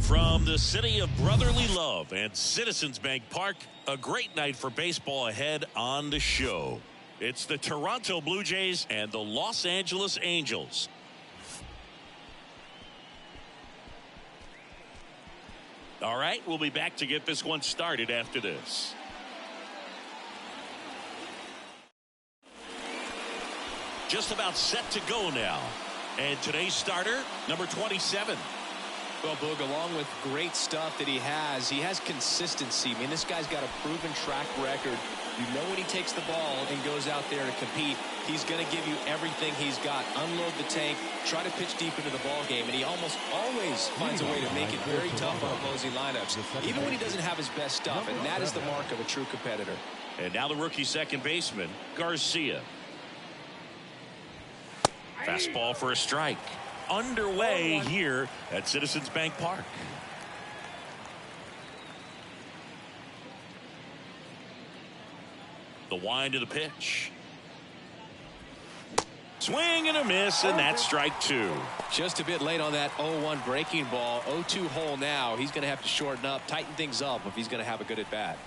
From the city of brotherly love and Citizens Bank Park, a great night for baseball ahead on the show. It's the Toronto Blue Jays and the Los Angeles Angels. All right, we'll be back to get this one started after this. Just about set to go now. And today's starter, number 27. Well, Boog, along with great stuff that he has consistency. I mean, this guy's got a proven track record. You know when he takes the ball and goes out there to compete, he's going to give you everything he's got. Unload the tank, try to pitch deep into the ball game, and he almost always finds a way to make it very tough on opposing lineups, even when he doesn't have his best stuff, and that is the mark of a true competitor. And now the rookie second baseman, Garcia. Fastball for a strike. Underway here at Citizens Bank Park. The wind of the pitch. Swing and a miss, and that's strike two. Just a bit late on that 0-1 breaking ball. 0-2 hole now. He's going to have to shorten up, tighten things up if he's going to have a good at bat.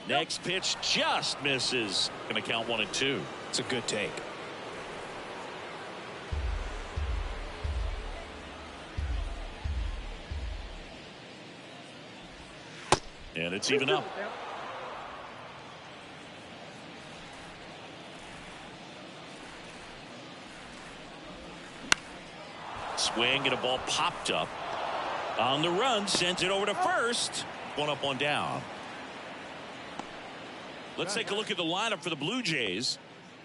Next pitch just misses. Going to count 1-2. It's a good take. And it's even up. Swing and a ball popped up. On the run, sent it over to first. One up, one down. Let's take a look at the lineup for the Blue Jays.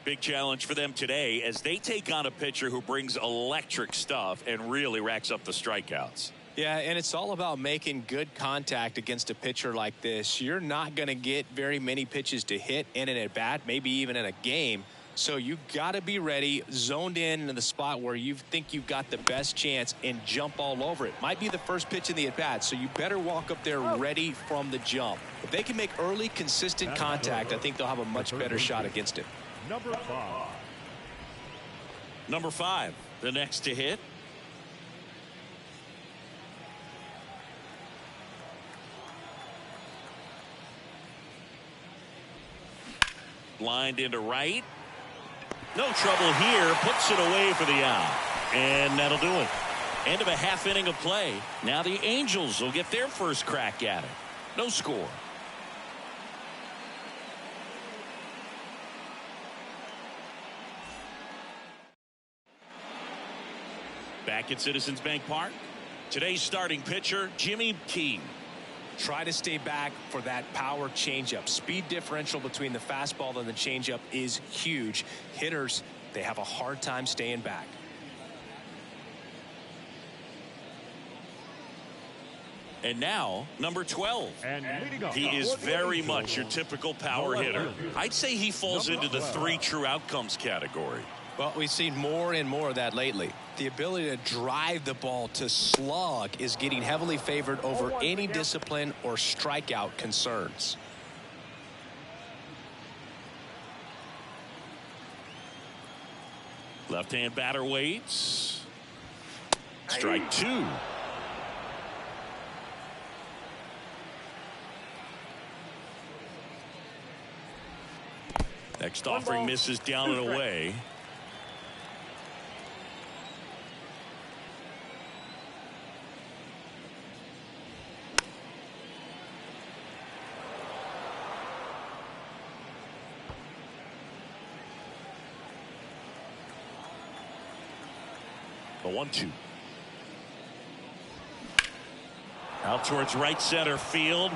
Big challenge for them today as they take on a pitcher who brings electric stuff and really racks up the strikeouts. Yeah, and it's all about making good contact against a pitcher like this. You're not going to get very many pitches to hit in an at-bat, maybe even in a game. So you got to be ready, zoned in the spot where you think you've got the best chance and jump all over it. Might be the first pitch in the at-bat, so you better walk up there ready from the jump. If they can make early, consistent contact, I think they'll have a much better shot against it. Number 5, the next to hit. Lined into right. No trouble here. Puts it away for the out. And that'll do it. End of a half inning of play. Now the Angels will get their first crack at it. No score. Back at Citizens Bank Park. Today's starting pitcher, Jimmy Key. Try to stay back for that power changeup. Speed differential between the fastball and the changeup is huge. Hitters, they have a hard time staying back. And now, number 12. He is very much your typical power hitter. I'd say he falls into the 3 true outcomes category. Well, we've seen more and more of that lately. The ability to drive the ball to slug is getting heavily favored over any discipline or strikeout concerns. Left-hand batter waits. Strike 2. Next offering misses down and away. The 1-2. Out towards right center field.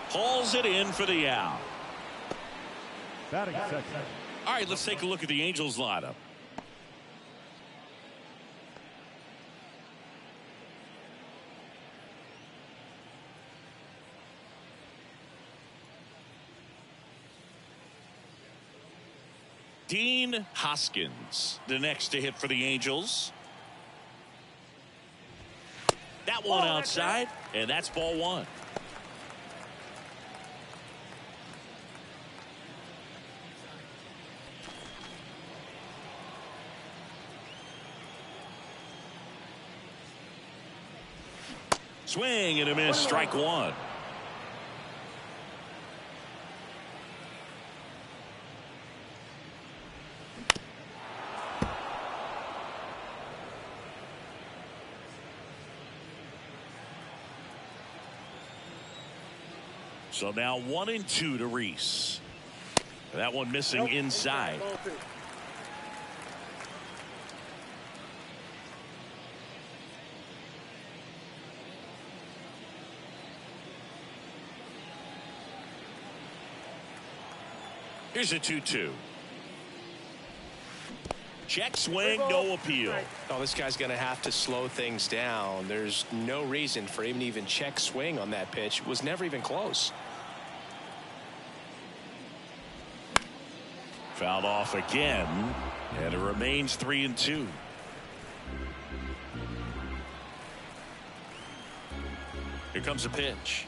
Hauls it in for the out. All right, let's take a look at the Angels lineup. Dean Hoskins, the next to hit for the Angels. That one outside, and that's ball 1. Swing and a miss. Strike one. So now 1-2 to Reese. That one missing inside. Here's a 2-2. Check swing, no appeal. Oh, this guy's going to have to slow things down. There's no reason for him to even check swing on that pitch. It was never even close. Fouled off again, and it remains 3-2. Here comes a pitch.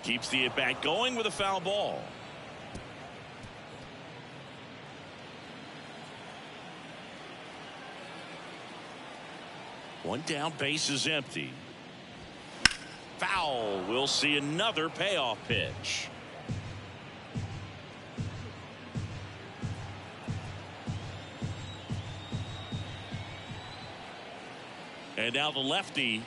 Keeps the at-bat going with a foul ball. One down, base is empty. Foul. We'll see another payoff pitch. And now the lefty.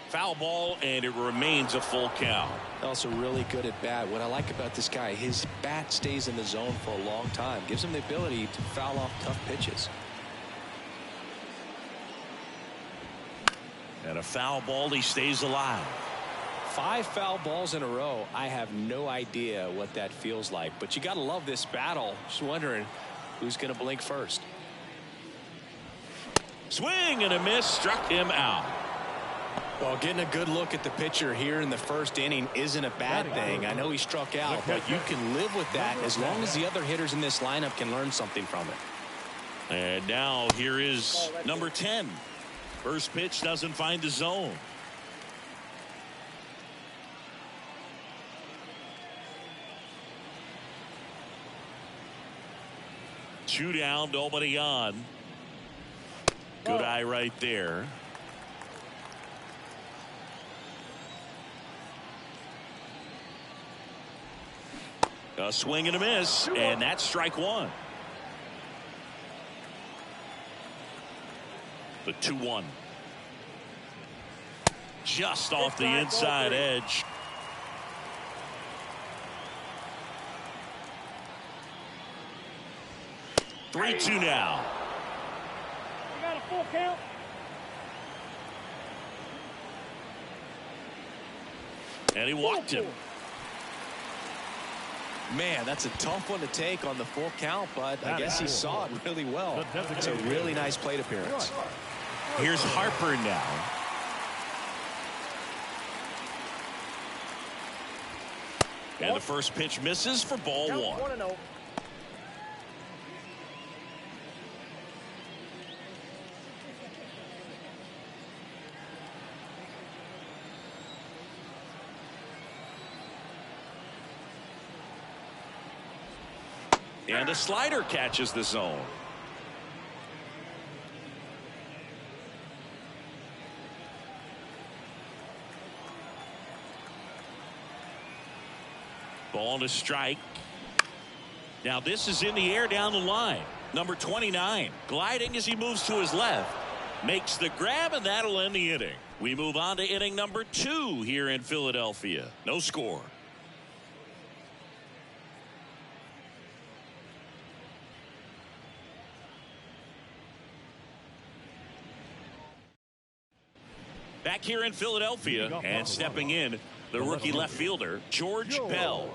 Foul ball, and it remains a full count. Also really good at bat. What I like about this guy, his bat stays in the zone for a long time. Gives him the ability to foul off tough pitches. And a foul ball, he stays alive. 5 foul balls in a row. I have no idea what that feels like, but you got to love this battle. Just wondering who's going to blink first. Swing and a miss, struck him out. Well, getting a good look at the pitcher here in the first inning isn't a bad thing. I know he struck out, but you can live with that as long as the other hitters in this lineup can learn something from it. And now here is number 10. First pitch doesn't find the zone. Two down, nobody on. Good eye right there. A swing and a miss, and that's strike one. The 2-1. Just off the inside edge. Three 3-2 now. You got a full count. And he walked him. Man, that's a tough one to take on the full count, but I guess he saw it really well. It's a really nice plate appearance. Here's Harper now. And the first pitch misses for ball one. 1-0. And a slider catches the zone. Ball to strike. Now this is in the air down the line. Number 29 gliding as he moves to his left. Makes the grab, and that'll end the inning. We move on to inning number 2 here in Philadelphia. No score. Back here in Philadelphia, and stepping in, the rookie left fielder, George Bell.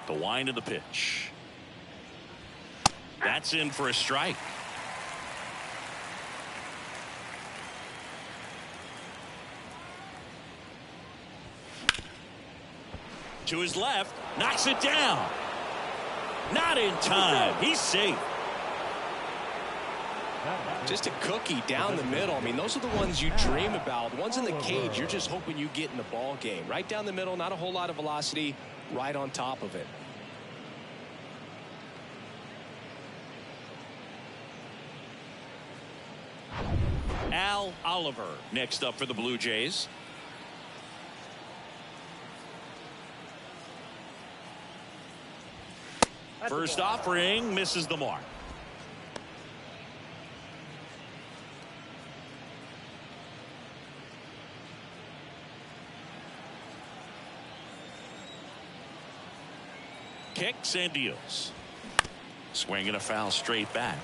The wind of the pitch. That's in for a strike. To his left, knocks it down. Not in time. He's safe. Just a cookie down the middle. I mean, those are the ones you dream about. Ones in the cage, you're just hoping you get in the ball game. Right down the middle, not a whole lot of velocity, right on top of it. Al Oliver next up for the Blue Jays. First offering misses the mark. Kicks and deals. Swinging a foul straight back.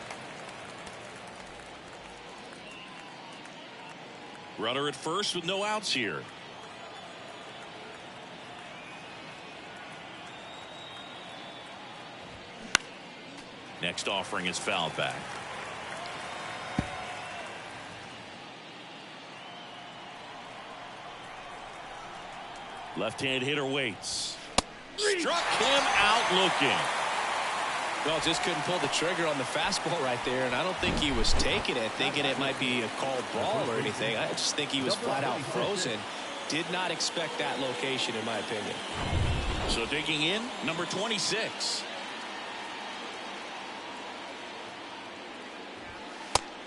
Runner at first with no outs here. Next offering is fouled back. Left-hand hitter waits. Struck him out looking. Well, just couldn't pull the trigger on the fastball right there, and I don't think he was taking it, thinking it might be a called ball or anything. I just think he was flat out frozen. Did not expect that location, in my opinion. So digging in, number 26.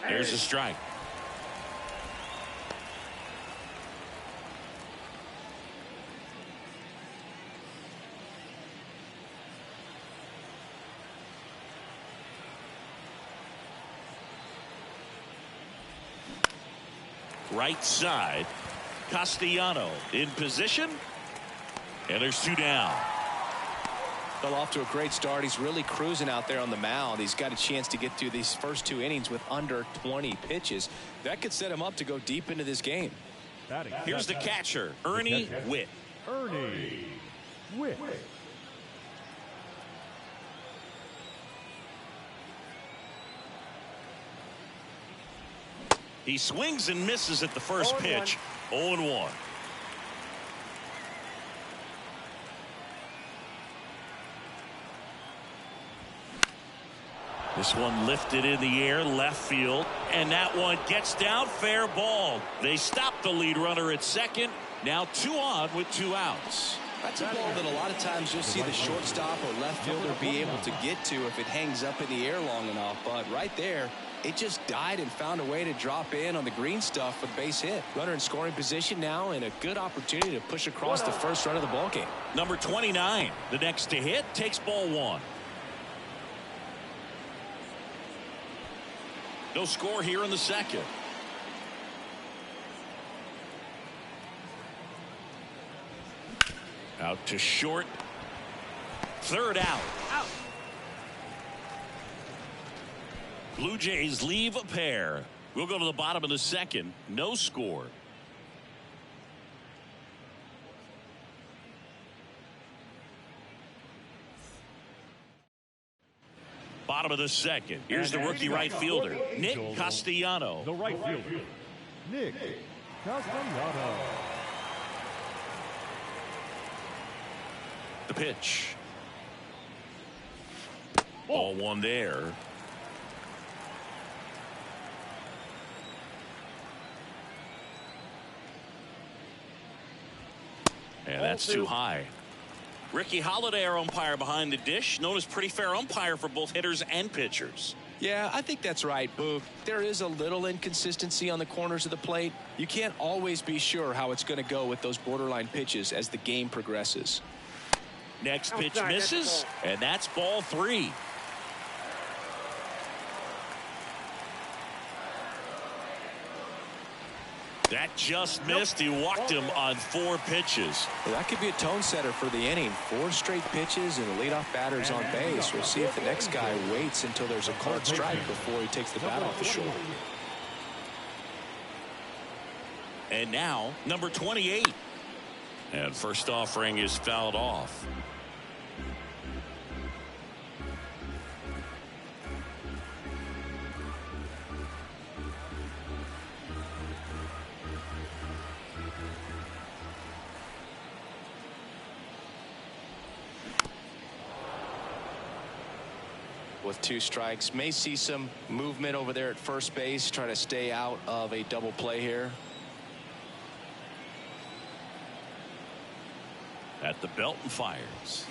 There's a strike. Right side. Castellano in position. And there's two down. Well, off to a great start. He's really cruising out there on the mound. He's got a chance to get through these first two innings with under 20 pitches. That could set him up to go deep into this game. Here's the catcher, Ernie Witt. Ernie Witt. He swings and misses at the first pitch. 0-1. This one lifted in the air, left field, and that one gets down, fair ball. They stop the lead runner at second. Now 2 on with 2 outs. That's a ball that a lot of times you'll see the shortstop or left fielder be able to get to if it hangs up in the air long enough. But right there, it just died and found a way to drop in on the green stuff with base hit. Runner in scoring position now and a good opportunity to push across the first run of the ball game. Number 29, the next to hit, takes ball 1. No score here in the second. Out to short. Third out. Blue Jays leave a pair. We'll go to the bottom of the second. No score. Bottom of the second. Here's the rookie right fielder, Nick Castellano. The right fielder, Nick Castellano. The pitch. Ball 1 there. And that's too high. Ricky Holiday, our umpire behind the dish, known as pretty fair umpire for both hitters and pitchers. Yeah, I think that's right, Boog. There is a little inconsistency on the corners of the plate. You can't always be sure how it's going to go with those borderline pitches as the game progresses. Next pitch misses, and that's ball 3. That just missed. He walked him on 4 pitches. Well, that could be a tone setter for the inning. 4 straight pitches and the leadoff batter's on base. We'll see if the next guy waits until there's a called strike before he takes the bat off the shoulder. And now, number 28. And first offering is fouled off. with 2 strikes. May see some movement over there at first base, try to stay out of a double play here. At the belt and fires.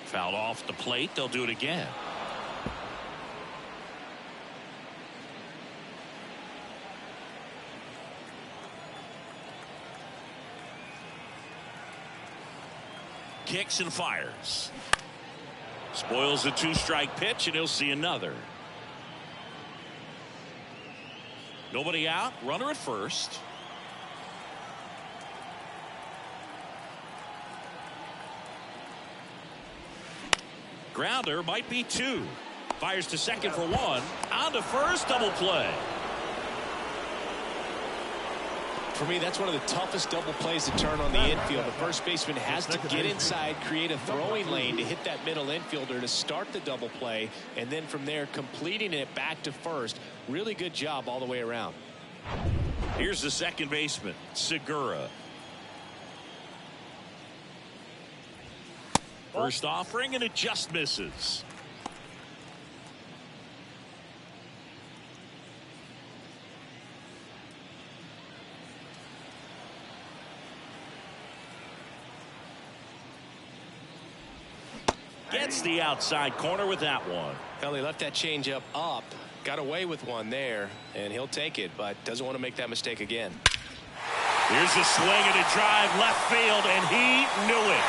Fouled off the plate. They'll do it again. Kicks and fires. Spoils the 2-strike pitch, and he'll see another. Nobody out. Runner at first. Grounder might be 2. Fires to second for 1. On to first. Double play. For me, that's one of the toughest double plays to turn on the infield. The first baseman has to get inside, create a throwing lane to hit that middle infielder to start the double play, and then from there completing it back to first. Really good job all the way around. Here's the second baseman, Segura. First offering, and it just misses. Gets the outside corner with that one. Well, he left that changeup up, got away with one there, and he'll take it, but doesn't want to make that mistake again. Here's a swing and a drive left field, and he knew it.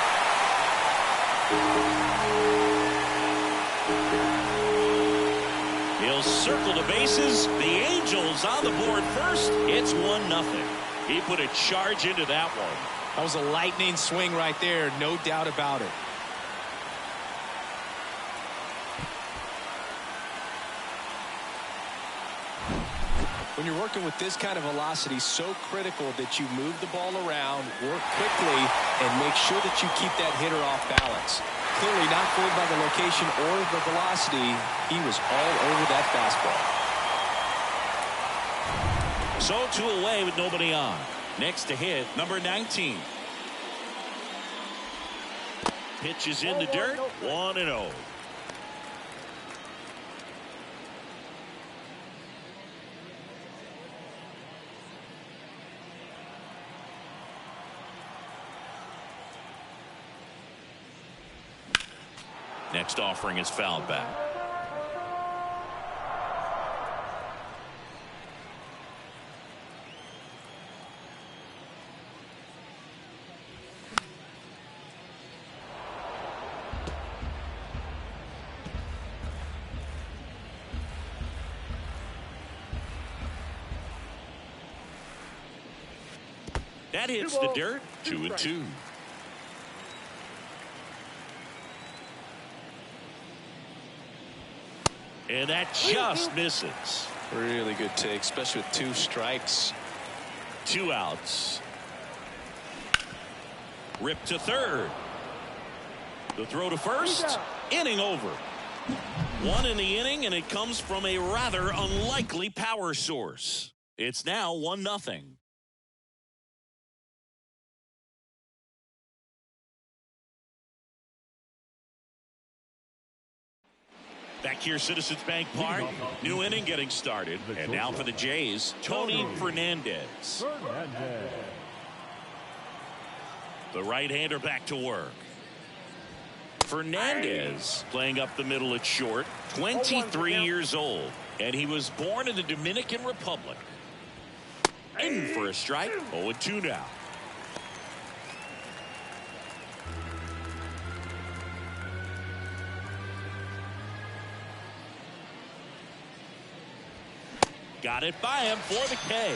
He'll circle the bases. The Angels on the board first. It's 1-0. He put a charge into that one. That was a lightning swing right there, no doubt about it. When you're working with this kind of velocity, so critical that you move the ball around, work quickly, and make sure that you keep that hitter off balance. Clearly not fooled by the location or the velocity. He was all over that fastball. So 2 away with nobody on. Next to hit, number 19. Pitch is in the dirt, 1-0. Next offering is fouled back. That hits the dirt. 2-2. And that just misses. Really good take, especially with 2 strikes. 2 outs. Ripped to third. The throw to first. Inning over. 1 in the inning, and it comes from a rather unlikely power source. It's now 1-0. Back here, Citizens Bank Park. New inning getting started. And now for the Jays, Tony Fernandez. The right-hander back to work. Fernandez playing up the middle at short. 23 years old. And he was born in the Dominican Republic. In for a strike. 0-2 now. Got it by him for the K.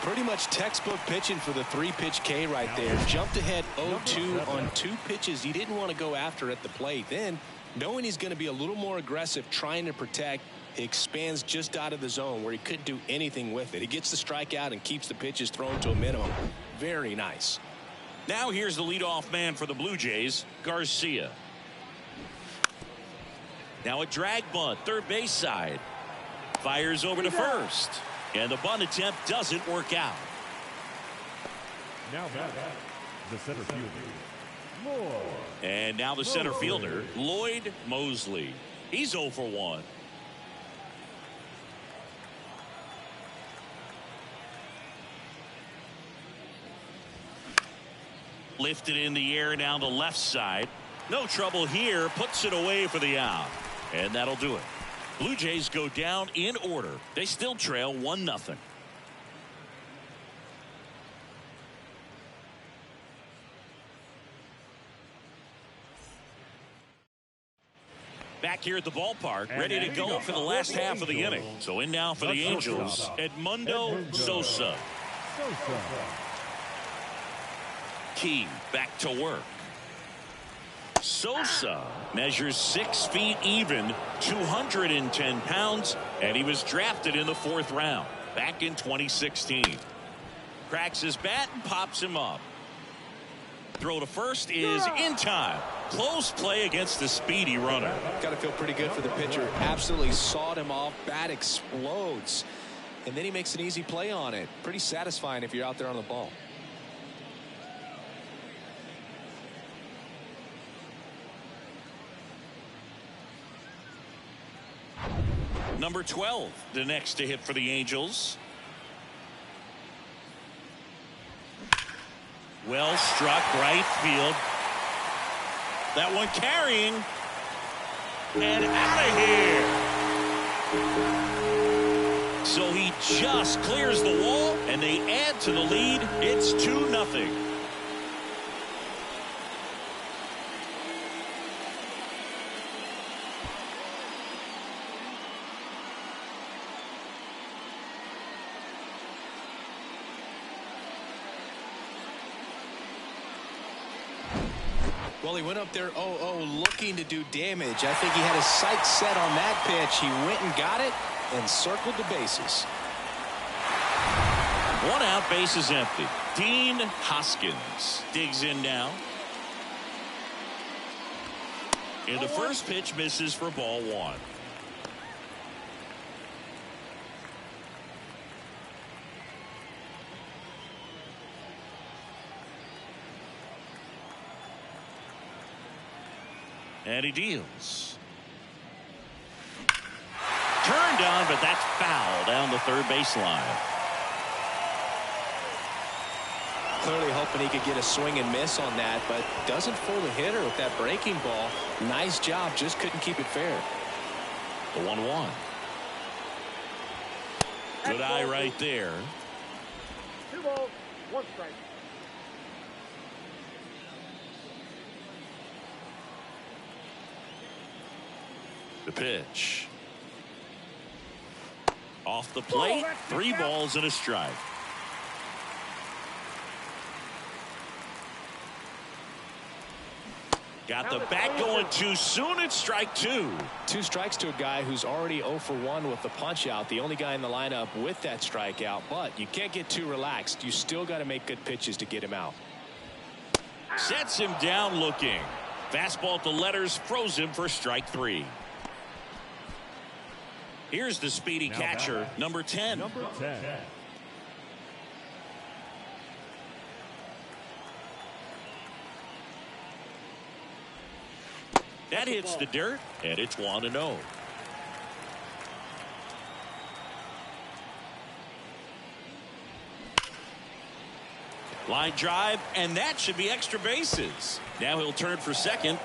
Pretty much textbook pitching for the 3-pitch K right there. Jumped ahead 0-2 on 2 pitches he didn't want to go after at the plate. Then, knowing he's going to be a little more aggressive trying to protect, he expands just out of the zone where he couldn't do anything with it. He gets the strikeout and keeps the pitches thrown to a minimum. Very nice. Now here's the leadoff man for the Blue Jays, Garcia. Now a drag bunt, third base side. Fires over to first. And the bunt attempt doesn't work out. Now back, the center fielder, And now the center fielder, Lloyd Mosley. He's 0 for 1. Lifted in the air down the left side. No trouble here. Puts it away for the out. And that'll do it. Blue Jays go down in order. They still trail 1-0. Back here at the ballpark, ready to go for the last half of the inning. So in now for the Angels, Edmundo Sosa. Key back to work. Sosa measures 6 feet even, 210 pounds, and he was drafted in the 4th round back in 2016. Cracks his bat and pops him up. Throw to first is in time. Close play against the speedy runner. Got to feel pretty good for the pitcher. Absolutely sawed him off. Bat explodes. And then he makes an easy play on it. Pretty satisfying if you're out there on the ball. Number 12, the next to hit for the Angels. Well struck right field. That one carrying. And out of here. So he just clears the wall, and they add to the lead. It's 2-0. Well, he went up there 0-0 looking to do damage. I think he had his sights set on that pitch. He went and got it and circled the bases. 1 out, bases empty. Dean Hoskins digs in now. And the first pitch misses for ball 1. And he deals. Turned on, but that's foul down the third baseline. Clearly hoping he could get a swing and miss on that, but doesn't fool the hitter with that breaking ball. Nice job, just couldn't keep it fair. The 1-1. Good eye right there. 2 balls, 1 strike. The pitch. Off the plate, 3 balls and a strike. Got the bat going too soon. It's strike 2. 2 strikes to a guy who's already 0 for 1 with the punch out. The only guy in the lineup with that strikeout, but you can't get too relaxed. You still got to make good pitches to get him out. Sets him down looking. Fastball at the letters, froze him for strike 3. Here's the speedy catcher, number 10. Number 10. That hits the dirt, and it's 1-0. Line drive, and that should be extra bases. Now he'll turn for second,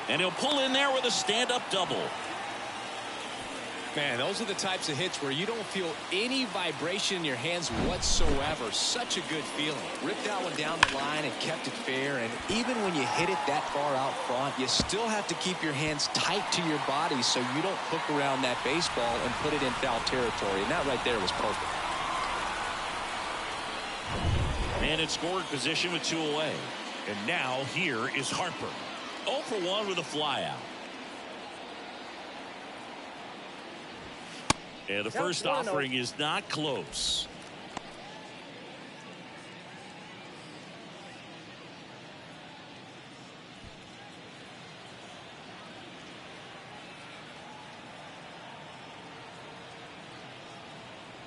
and he'll pull in there with a stand-up double. Man, those are the types of hits where you don't feel any vibration in your hands whatsoever. Such a good feeling. Ripped that one down the line and kept it fair. And even when you hit it that far out front, you still have to keep your hands tight to your body so you don't hook around that baseball and put it in foul territory. And that right there was perfect. And in scoring position with 2 away. And now here is Harper. 0 for 1 with a flyout. And the first offering is not close.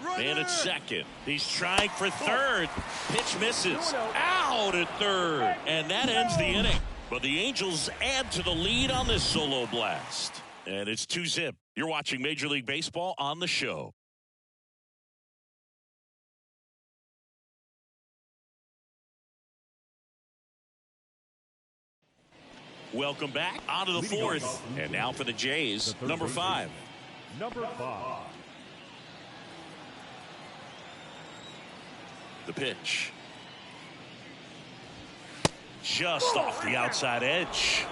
Man at second. He's trying for third. Pitch misses. Out at third. And that ends the inning. But the Angels add to the lead on this solo blast. And it's 2-zip. You're watching Major League Baseball on the show. Welcome back onto the fourth. And now for the Jays, number 5. Number 5. The pitch. Just off the outside edge.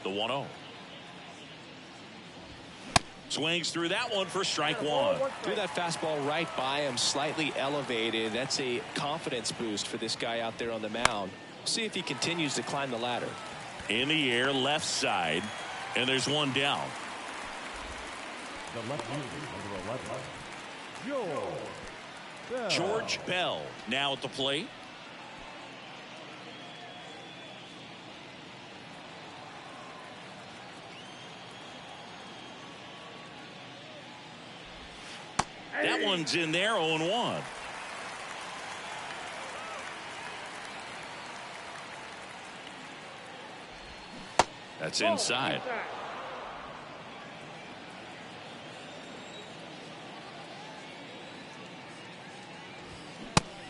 The 1-0. Swings through that one for strike one. Threw that fastball right by him, slightly elevated. That's a confidence boost for this guy out there on the mound. See if he continues to climb the ladder. In the air, left side, and there's one down. The left fielder, number 11. George Bell now at the plate. That one's in there, 0-1. That's inside.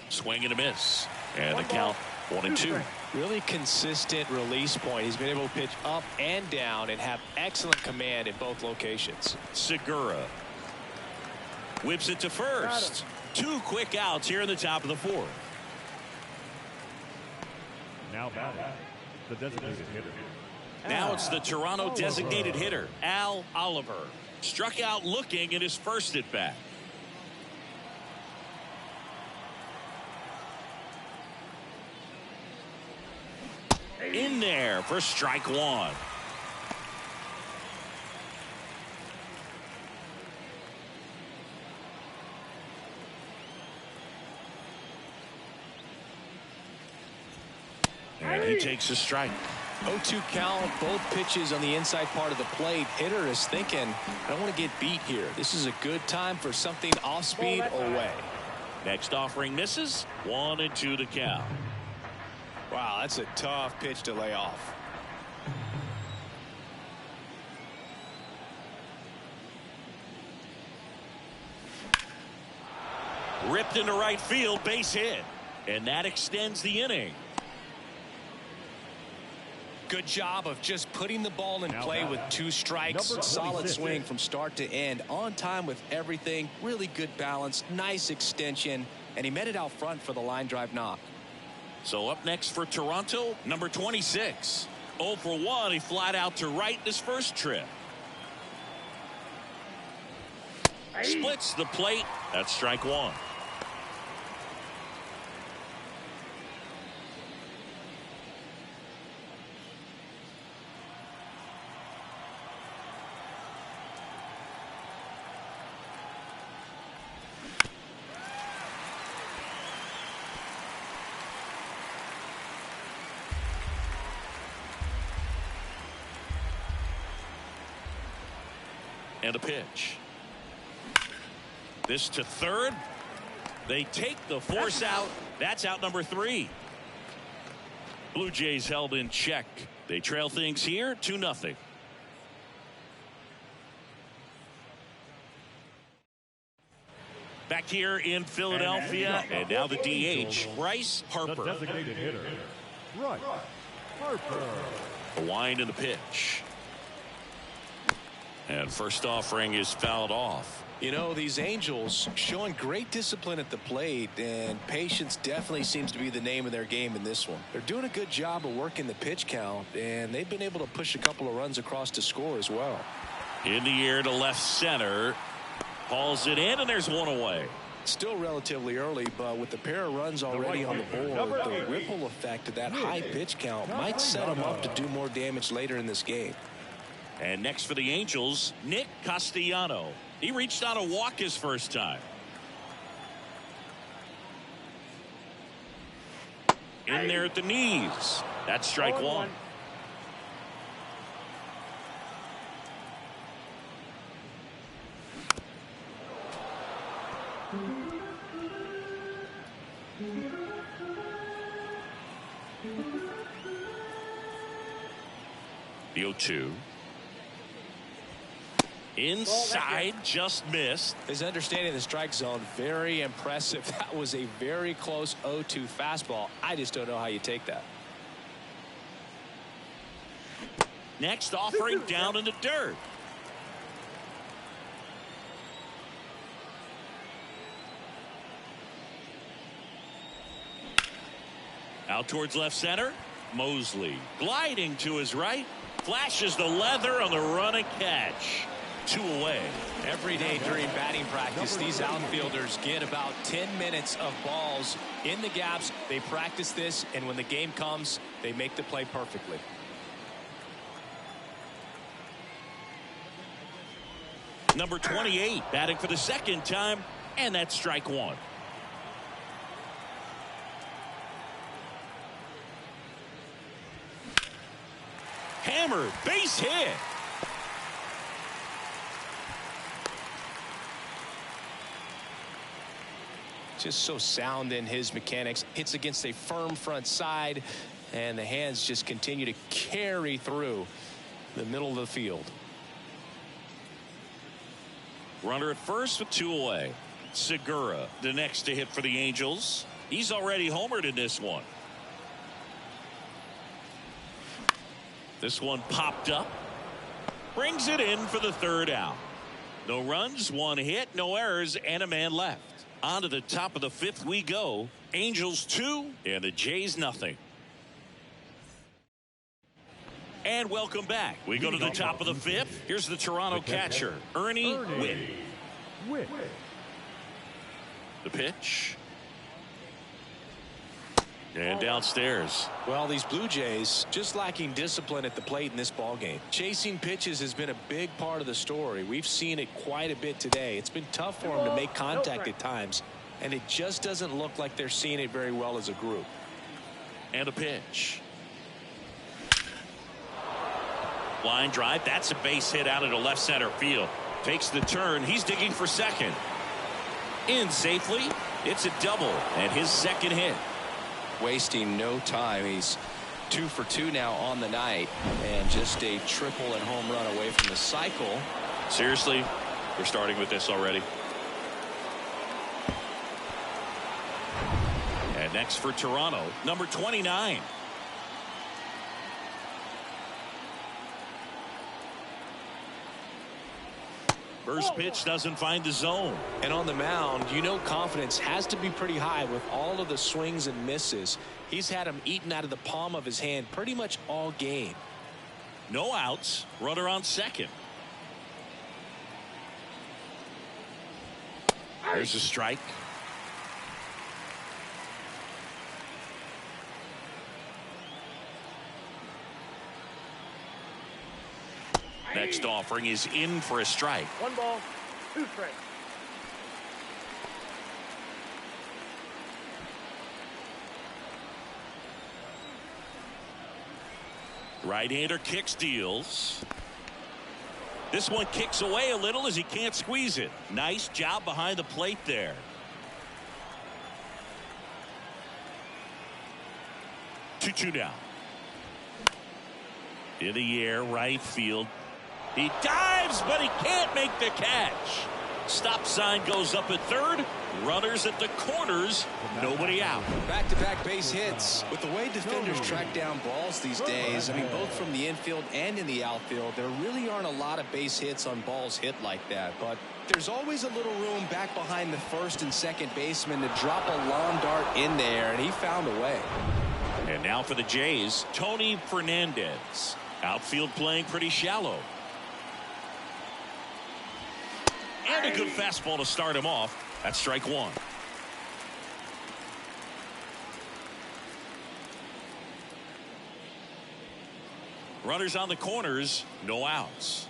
Swing and a miss. And the count 1-2. Really consistent release point. He's been able to pitch up and down and have excellent command in both locations. Segura whips it to first. 2 quick outs here in the top of the 4th. Now batting, the designated hitter. Now it's the Toronto designated hitter, Al Oliver. Struck out looking at his first at bat. In there for strike one. And he takes a strike. 0-2 count, both pitches on the inside part of the plate. Hitter is thinking, I don't want to get beat here. This is a good time for something off speed or away. Next offering misses. 1-2 to count. Wow, that's a tough pitch to lay off. Ripped into right field, base hit. And that extends the inning. Good job of just putting the ball in play with 2 strikes. Solid swing from start to end. On time with everything. Really good balance. Nice extension. And he met it out front for the line drive knock. So up next for Toronto, number 26. 0 for 1. He flied out to right this first trip. Splits the plate. That's strike one. And a pitch. This to third. They take the force out. That's out number 3. Blue Jays held in check. They trail things here 2-0. Back here in Philadelphia, and now the DH, Bryce Harper. The designated hitter, Bryce Harper. A wind in the pitch. And first offering is fouled off. You know, these Angels showing great discipline at the plate, and patience definitely seems to be the name of their game in this one. They're doing a good job of working the pitch count, and they've been able to push a couple of runs across to score as well. In the air to left center. Hauls it in, and there's one away. Still relatively early, but with the pair of runs already on the board, the ripple effect of that high pitch count might set them up to do more damage later in this game. And next for the Angels, Nick Castellano. He reached on a walk his first time. In there at the knees. That's strike one. The 0-2. Inside, just missed. His understanding of the strike zone, very impressive. That was a very close 0-2 fastball. I just don't know how you take that. Next offering down in the dirt. Out towards left center. Mosley gliding to his right. Flashes the leather on the run and catch. 2 away. Every day during batting practice, these outfielders get about 10 minutes of balls in the gaps. They practice this, and when the game comes, they make the play perfectly. Number 28 batting for the second time, and that's strike 1. Hammered, base hit. Just so sound in his mechanics. Hits against a firm front side, and the hands just continue to carry through the middle of the field. Runner at first with 2 away. Segura, the next to hit for the Angels. He's already homered in this one. This one popped up. Brings it in for the 3rd out. No runs, 1 hit, no errors, and a man left. On to the top of the 5th we go. Angels 2 and the Jays nothing. And welcome back. We go to the top of the 5th. Here's the Toronto catcher, Ernie Witt. The pitch. And downstairs. Well, these Blue Jays just lacking discipline at the plate in this ballgame. Chasing pitches has been a big part of the story. We've seen it quite a bit today. It's been tough for them to make contact at times, and it just doesn't look like they're seeing it very well as a group. And a pitch. Line drive. That's a base hit out into left center field. Takes the turn. He's digging for second. In safely. It's a double and his second hit. Wasting no time. He's 2 for 2 now on the night, and just a triple and home run away from the cycle. Seriously, we're starting with this already. And next for Toronto, number 29. First pitch doesn't find the zone. And on the mound, you know, confidence has to be pretty high with all of the swings and misses. He's had them eaten out of the palm of his hand pretty much all game. No outs. Runner on second. There's a strike. Next offering is in for a strike. 1 ball, 2 strikes. Right-hander kicks, deals. This one kicks away a little as he can't squeeze it. Nice job behind the plate there. Two down. In the air, right field. He dives, but he can't make the catch. Stop sign goes up at third. Runners at the corners. Nobody out. Back-to-back base hits. With the way defenders track down balls these days, I mean, both from the infield and in the outfield, there really aren't a lot of base hits on balls hit like that. But there's always a little room back behind the first and second baseman to drop a long dart in there, and he found a way. And now for the Jays, Tony Fernandez. Outfield playing pretty shallow. And a good fastball to start him off. That's strike 1. Runners on the corners, no outs.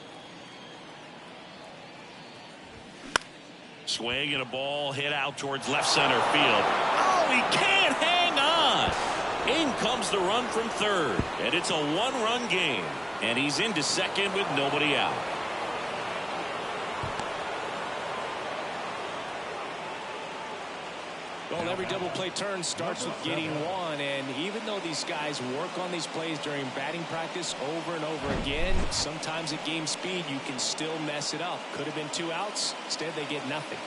Swing and a ball hit out towards left center field. Oh, he can't hang on. In comes the run from third, and it's a 1-run game. And he's into second with nobody out. Well, every double play turn starts with getting one, and even though these guys work on these plays during batting practice over and over again, sometimes at game speed you can still mess it up. Could have been 2 outs. Instead, they get nothing.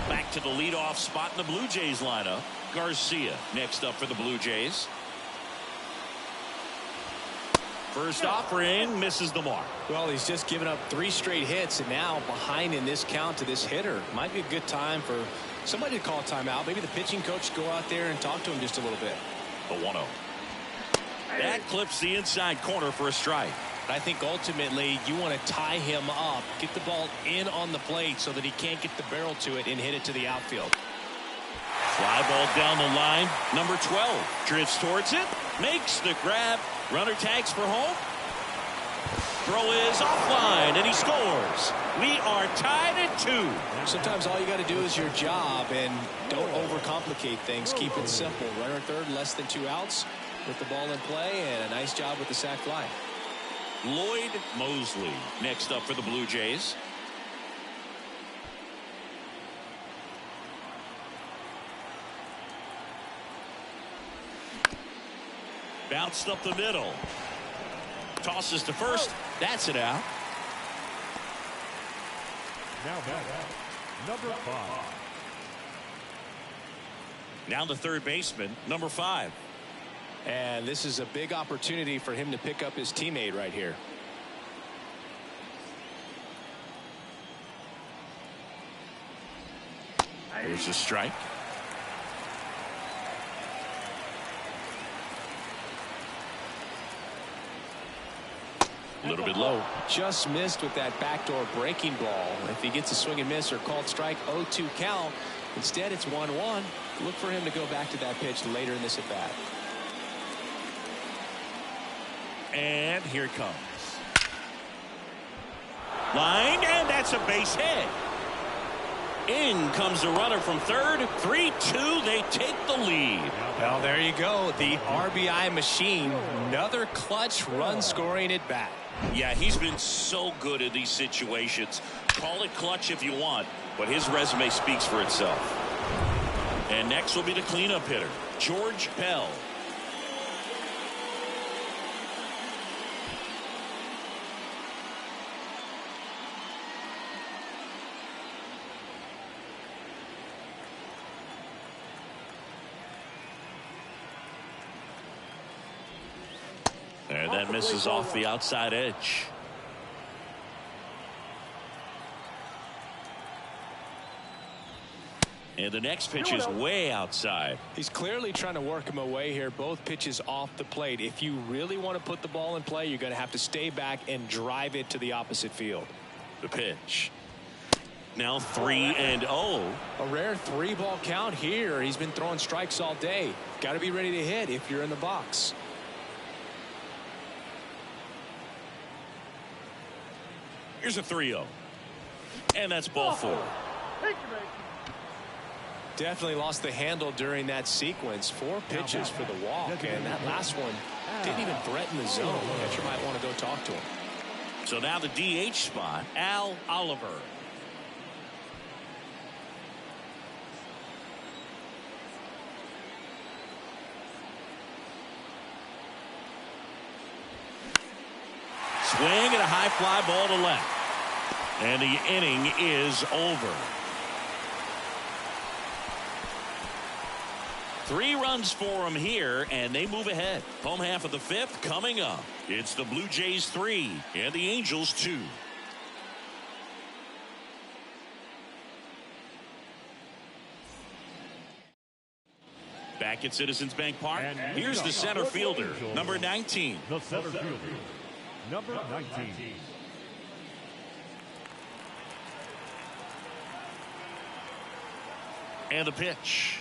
Back to the leadoff spot in the Blue Jays lineup. Garcia next up for the Blue Jays. First offering misses the mark. Well, he's just given up 3 straight hits, and now behind in this count to this hitter. Might be a good time for somebody to call a timeout. Maybe the pitching coach go out there and talk to him just a little bit. The 1-0. That clips the inside corner for a strike. I think ultimately you want to tie him up, get the ball in on the plate so that he can't get the barrel to it and hit it to the outfield. Fly ball down the line. Number 12 drifts towards it, makes the grab. Runner tags for home. Throw is offline, and he scores. We are tied at 2. Sometimes all you got to do is your job, and don't overcomplicate things. Keep it simple. Runner third, less than 2 outs with the ball in play, and a nice job with the sac fly. Lloyd Mosley next up for the Blue Jays. Bounced up the middle. Tosses to first. That's it out. Now back, number 5. Now the third baseman, number 5. And this is a big opportunity for him to pick up his teammate right here. There's a strike. A little bit low. Just missed with that backdoor breaking ball. If he gets a swing and miss or called strike, 0-2 count. Instead, it's 1-1. Look for him to go back to that pitch later in this at bat. And here it comes. Line, and that's a base hit. In comes the runner from third. 3-2. They take the lead. Well, there you go. The RBI machine. Another clutch run scoring at bat. Yeah, he's been so good in these situations. Call it clutch if you want, but his resume speaks for itself. And next will be the cleanup hitter, George Pell. And that misses off the outside edge. And the next pitch is way outside. He's clearly trying to work him away here. Both pitches off the plate. If you really want to put the ball in play, you're going to have to stay back and drive it to the opposite field. The pitch. Now 3-0. A rare 3-ball count here. He's been throwing strikes all day. Got to be ready to hit if you're in the box. Here's a 3-0. And that's ball 4. Definitely lost the handle during that sequence. 4 pitches for the walk, and that last one didn't even threaten the zone. Catcher might want to go talk to him. So now the DH spot, Al Oliver. Swing and a high fly ball to left. And the inning is over. 3 runs for them here, and they move ahead. Home half of the 5th coming up. It's the Blue Jays 3 and the Angels 2. Back at Citizens Bank Park, And here's the center fielder, number 19. The center fielder, number 19. And the pitch.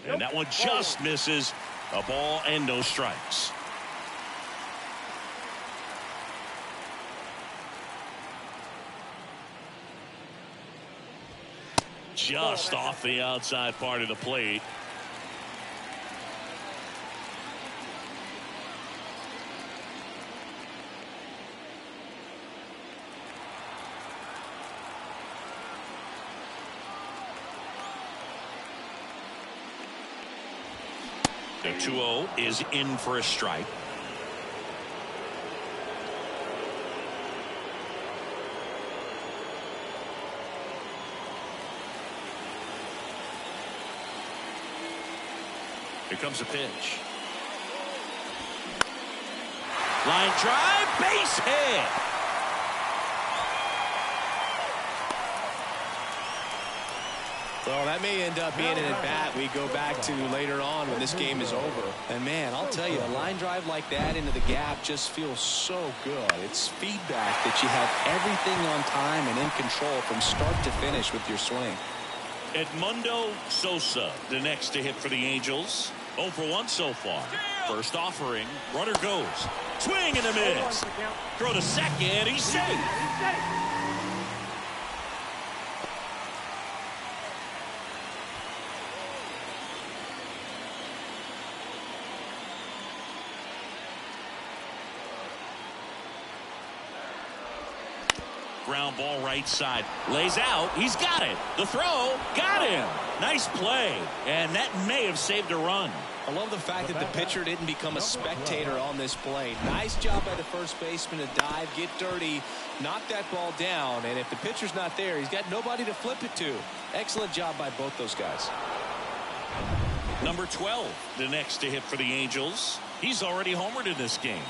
And that one just misses. A ball and no strikes. Just off the outside part of the plate. 2-0 is in for a strike. Here comes a pitch. Line drive, base hit. Well, that may end up being an at-bat we go back to later on when this game is over. And man, I'll tell you, a line drive like that into the gap just feels so good. It's feedback that you have everything on time and in control from start to finish with your swing. Edmundo Sosa, the next to hit for the Angels. 0 for 1 so far. First offering, runner goes. Swing and a miss. Throw to second, he's safe. Ground ball right side. Lays out. He's got it. The throw. Got him. Nice play. And that may have saved a run. I love the fact that the pitcher didn't become a spectator on this play. Nice job by the first baseman to dive, get dirty, knock that ball down. And if the pitcher's not there, he's got nobody to flip it to. Excellent job by both those guys. Number 12, the next to hit for the Angels. He's already homered in this game.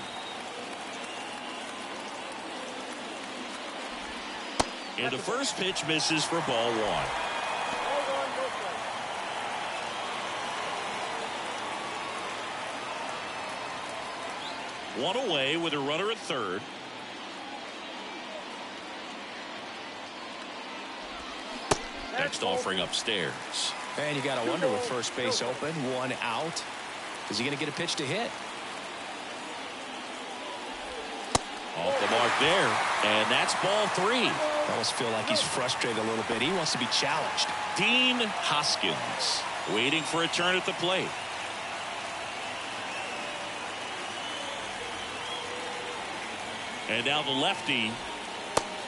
And the first pitch misses for ball 1. One away with a runner at third. Next offering upstairs. And you got to wonder with first base open, one out. Is he going to get a pitch to hit? Off the mark there. And that's ball 3. I almost feel like he's frustrated a little bit. He wants to be challenged. Dean Hoskins waiting for a turn at the plate. And now the lefty.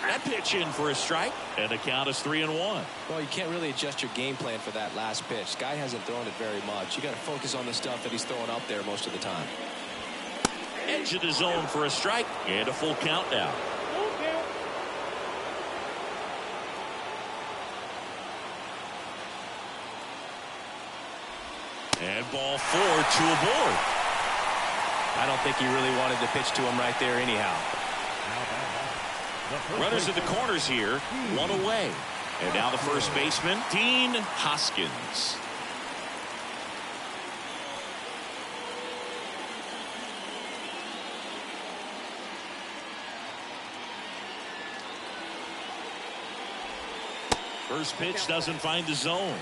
That pitch in for a strike. And the count is 3-1. Well, you can't really adjust your game plan for that last pitch. Guy hasn't thrown it very much. You got to focus on the stuff that he's throwing up there most of the time. Edge of the zone for a strike. And a full count now. And ball 4, 2 aboard. I don't think he really wanted to pitch to him right there anyhow. Runners at the corners here, one away. And now the first baseman, Dean Hoskins. First pitch doesn't find the zone.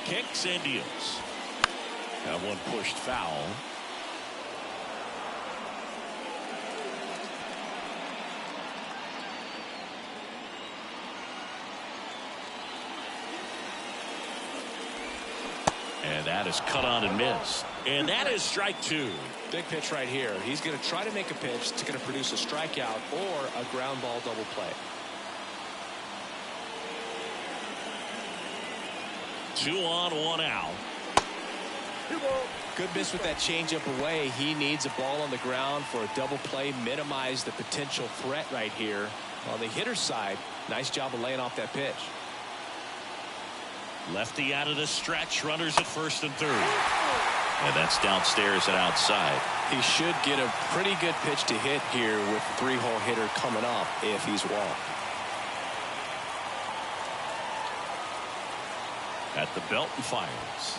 Kicks and deals. That one pushed foul. And that is cut on and missed. And that is strike 2. Big pitch right here. He's going to try to make a pitch that's going to produce a strikeout or a ground ball double play. 2 on, 1 out. Good miss with that changeup away. He needs a ball on the ground for a double play. Minimize the potential threat right here. On the hitter's side, nice job of laying off that pitch. Lefty out of the stretch. Runners at first and third. And that's downstairs and outside. He should get a pretty good pitch to hit here with the 3-hole hitter coming up if he's walked. At the belt and fires.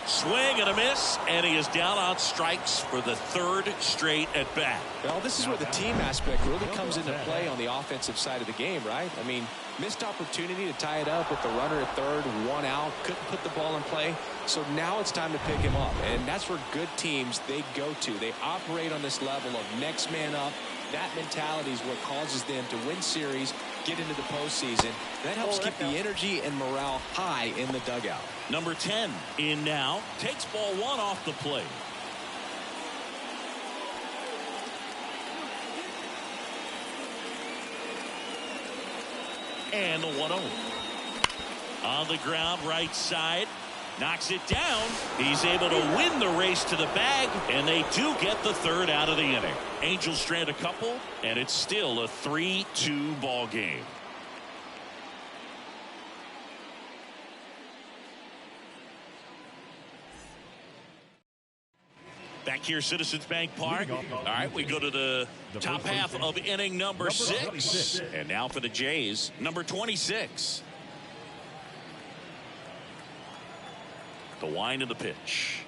Swing and a miss, and he is down on strikes for the 3rd straight at bat. Well, this is where the team aspect really comes into play on the offensive side of the game, right? I mean, missed opportunity to tie it up with the runner at third, 1 out, couldn't put the ball in play. So now it's time to pick him up, and that's where good teams, they go to. They operate on this level of next man up. That mentality is what causes them to win series, get into the postseason. That helps keep the energy and morale high in the dugout. Number 10 in now. Takes ball 1 off the plate. And the 1-0. On the ground, right side. Knocks it down. He's able to win the race to the bag, and they do get the third out of the inning. Angels strand a couple, and it's still a 3-2 ball game. Back here, Citizens Bank Park. All right, we go to the top half of inning number 6. And now for the Jays, number 26. The wind of the pitch.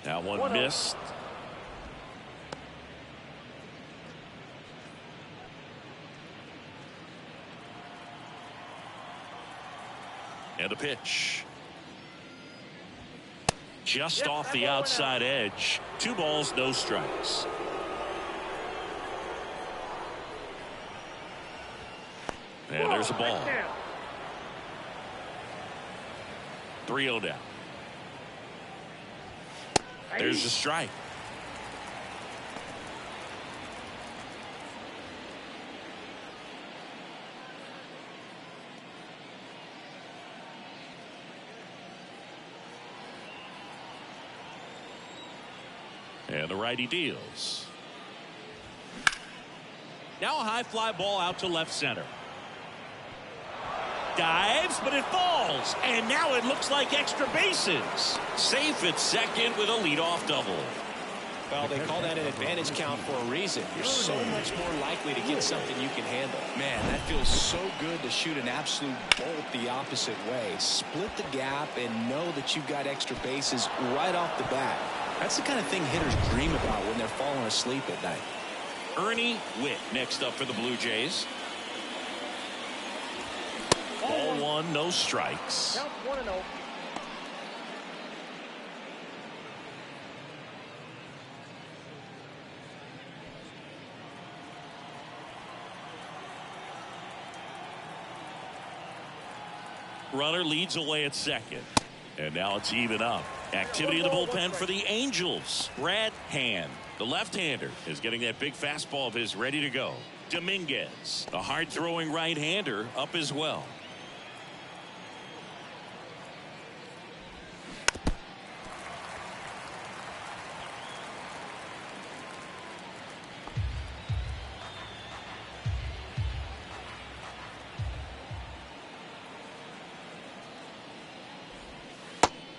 That one missed. And a pitch. Just off the outside edge. 2 balls, no strikes. And there's a ball. 3-0 down. There's a strike. And the righty deals. Now a high fly ball out to left center. Dives, but it falls. And now it looks like extra bases. Safe at second with a leadoff double. Well, they call that an advantage count for a reason. You're so much more likely to get something you can handle. Man, that feels so good to shoot an absolute bolt the opposite way. Split the gap and know that you've got extra bases right off the bat. That's the kind of thing hitters dream about when they're falling asleep at night. Ernie Witt next up for the Blue Jays. Ball 1, no strikes. Count 1-0. Runner leads away at second. And now it's even up. Activity in the bullpen for the Angels. Brad Hand, the left-hander, is getting that big fastball of his ready to go. Dominguez, a hard-throwing right-hander, up as well.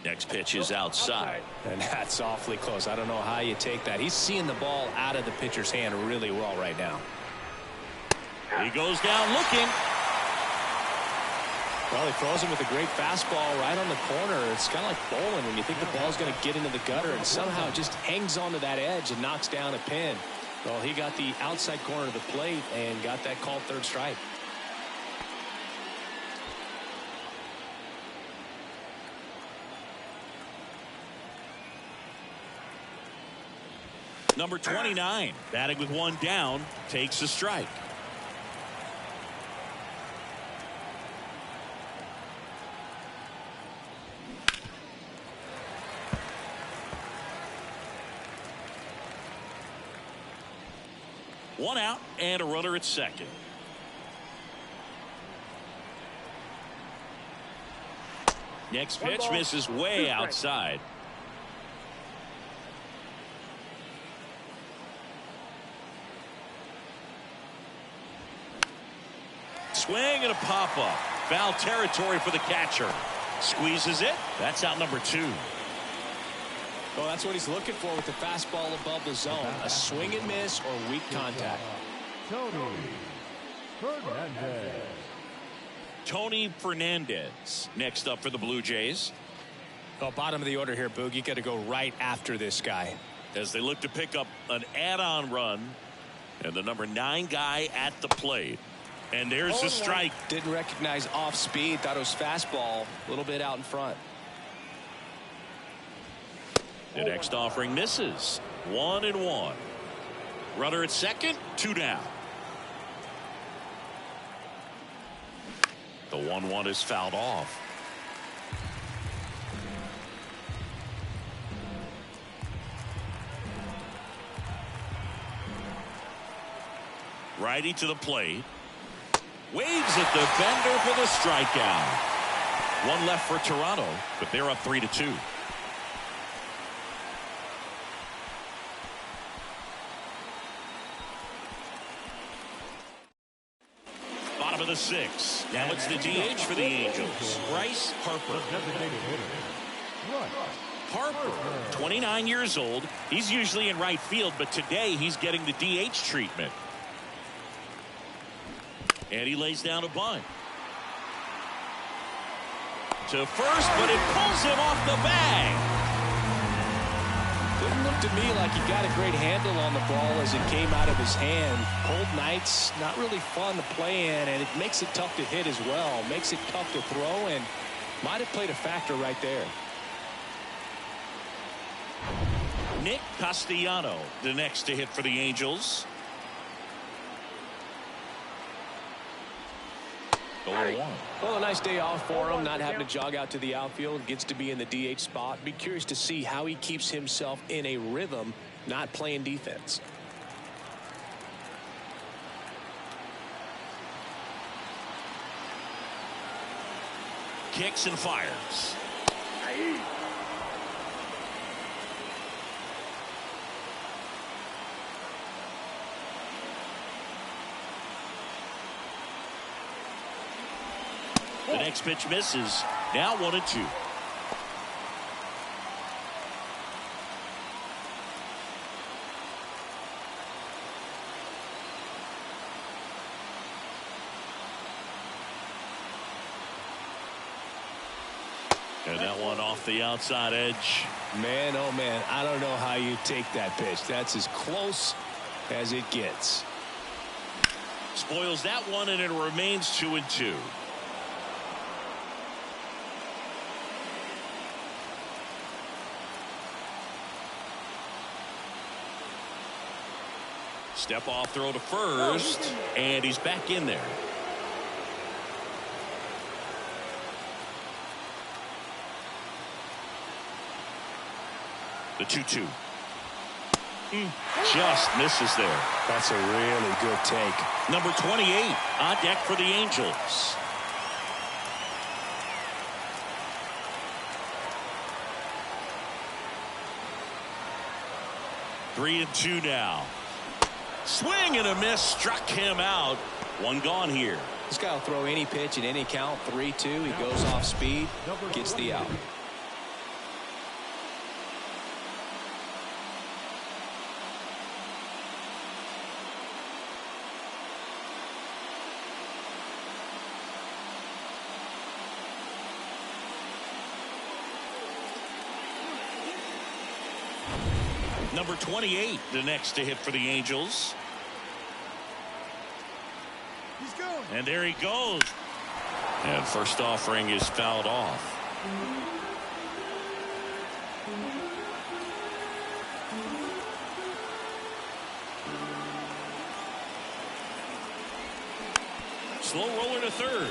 Next pitch is outside. And that's awfully close. I don't know how you take that. He's seeing the ball out of the pitcher's hand really well right now. He goes down looking. Well, he throws him with a great fastball right on the corner. It's kind of like bowling when you think the ball's going to get into the gutter, and somehow it just hangs onto that edge and knocks down a pin. Well, he got the outside corner of the plate and got that called third strike. Number 29, batting with 1 down, takes a strike. One out and a runner at second. Next pitch misses way outside. Swing and a pop-up. Foul territory for the catcher. Squeezes it. That's out number 2. Well, that's what he's looking for with the fastball above the zone. A swing and miss or weak contact. Tony Fernandez next up for the Blue Jays. Well, bottom of the order here, Boog. You got to go right after this guy. As they look to pick up an add-on run. And the number 9 guy at the plate. And there's a strike. Didn't recognize off speed. Thought it was fastball. A little bit out in front. The next offering misses. 1-1. Runner at second. 2 down. The 1-1 is fouled off. Righty to the plate. Waves at the bender for the strikeout. One left for Toronto, but they're up 3-2. Bottom of the 6th. Now it's the DH for the Angels. Bryce Harper. Harper, 29 years old. He's usually in right field, but today he's getting the DH treatment. And he lays down a bunt. To first, but it pulls him off the bag. Didn't look to me like he got a great handle on the ball as it came out of his hand. Cold nights, not really fun to play in, and it makes it tough to hit as well. Makes it tough to throw, and might have played a factor right there. Nick Castellano, the next to hit for the Angels. 0-1. Well, a nice day off for him, not having to jog out to the outfield. Gets to be in the DH spot. Be curious to see how he keeps himself in a rhythm, not playing defense. Kicks and fires. The next pitch misses. Now 1-2. And that one off the outside edge. Man, oh man, I don't know how you take that pitch. That's as close as it gets. Spoils that one, and it remains 2-2. Step off throw to first, and he's back in there. The 2-2. Just misses there. That's a really good take. Number 28 on deck for the Angels. Three and 2 now. Swing and a miss, struck him out. One gone here. This guy will throw any pitch in any count. 3-2. He goes off speed, gets the out. Number 28, the next to hit for the Angels. He's going. And there he goes. And first offering is fouled off. Slow roller to third.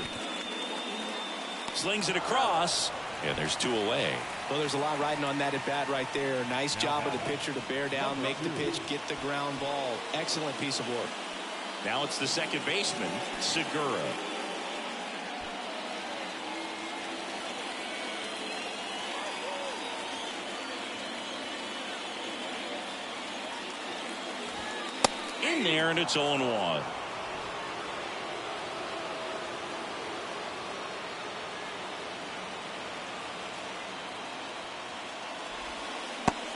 Slings it across. And there's 2 away. Well, there's a lot riding on that at bat right there. Nice job of the pitcher to bear down, make the pitch, get the ground ball. Excellent piece of work. Now it's the second baseman, Segura. In there, and it's 0-1.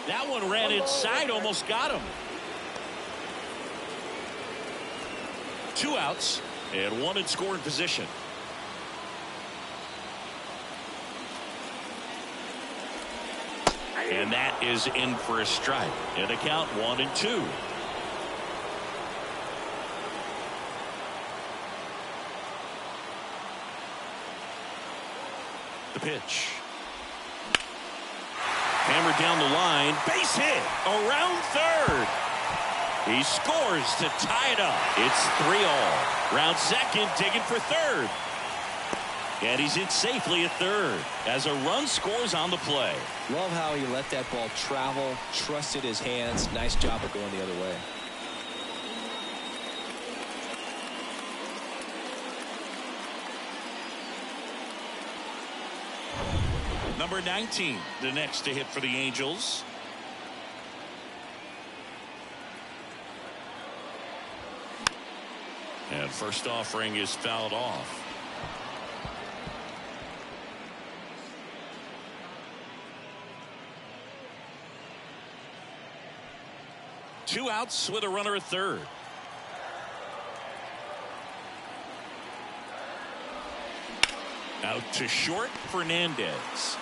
That one ran inside, almost got him. 2 outs and 1 in scoring position. And that is in for a strike. And a count 1-2. The pitch. Hammered down the line. Base hit around third. He scores to tie it up. It's 3-all. Round second, digging for third. And he's in safely at third as a run scores on the play. Love how he let that ball travel, trusted his hands. Nice job of going the other way. Number 19, the next to hit for the Angels. And first offering is fouled off. Two outs with a runner at third. Out to short, Fernandez.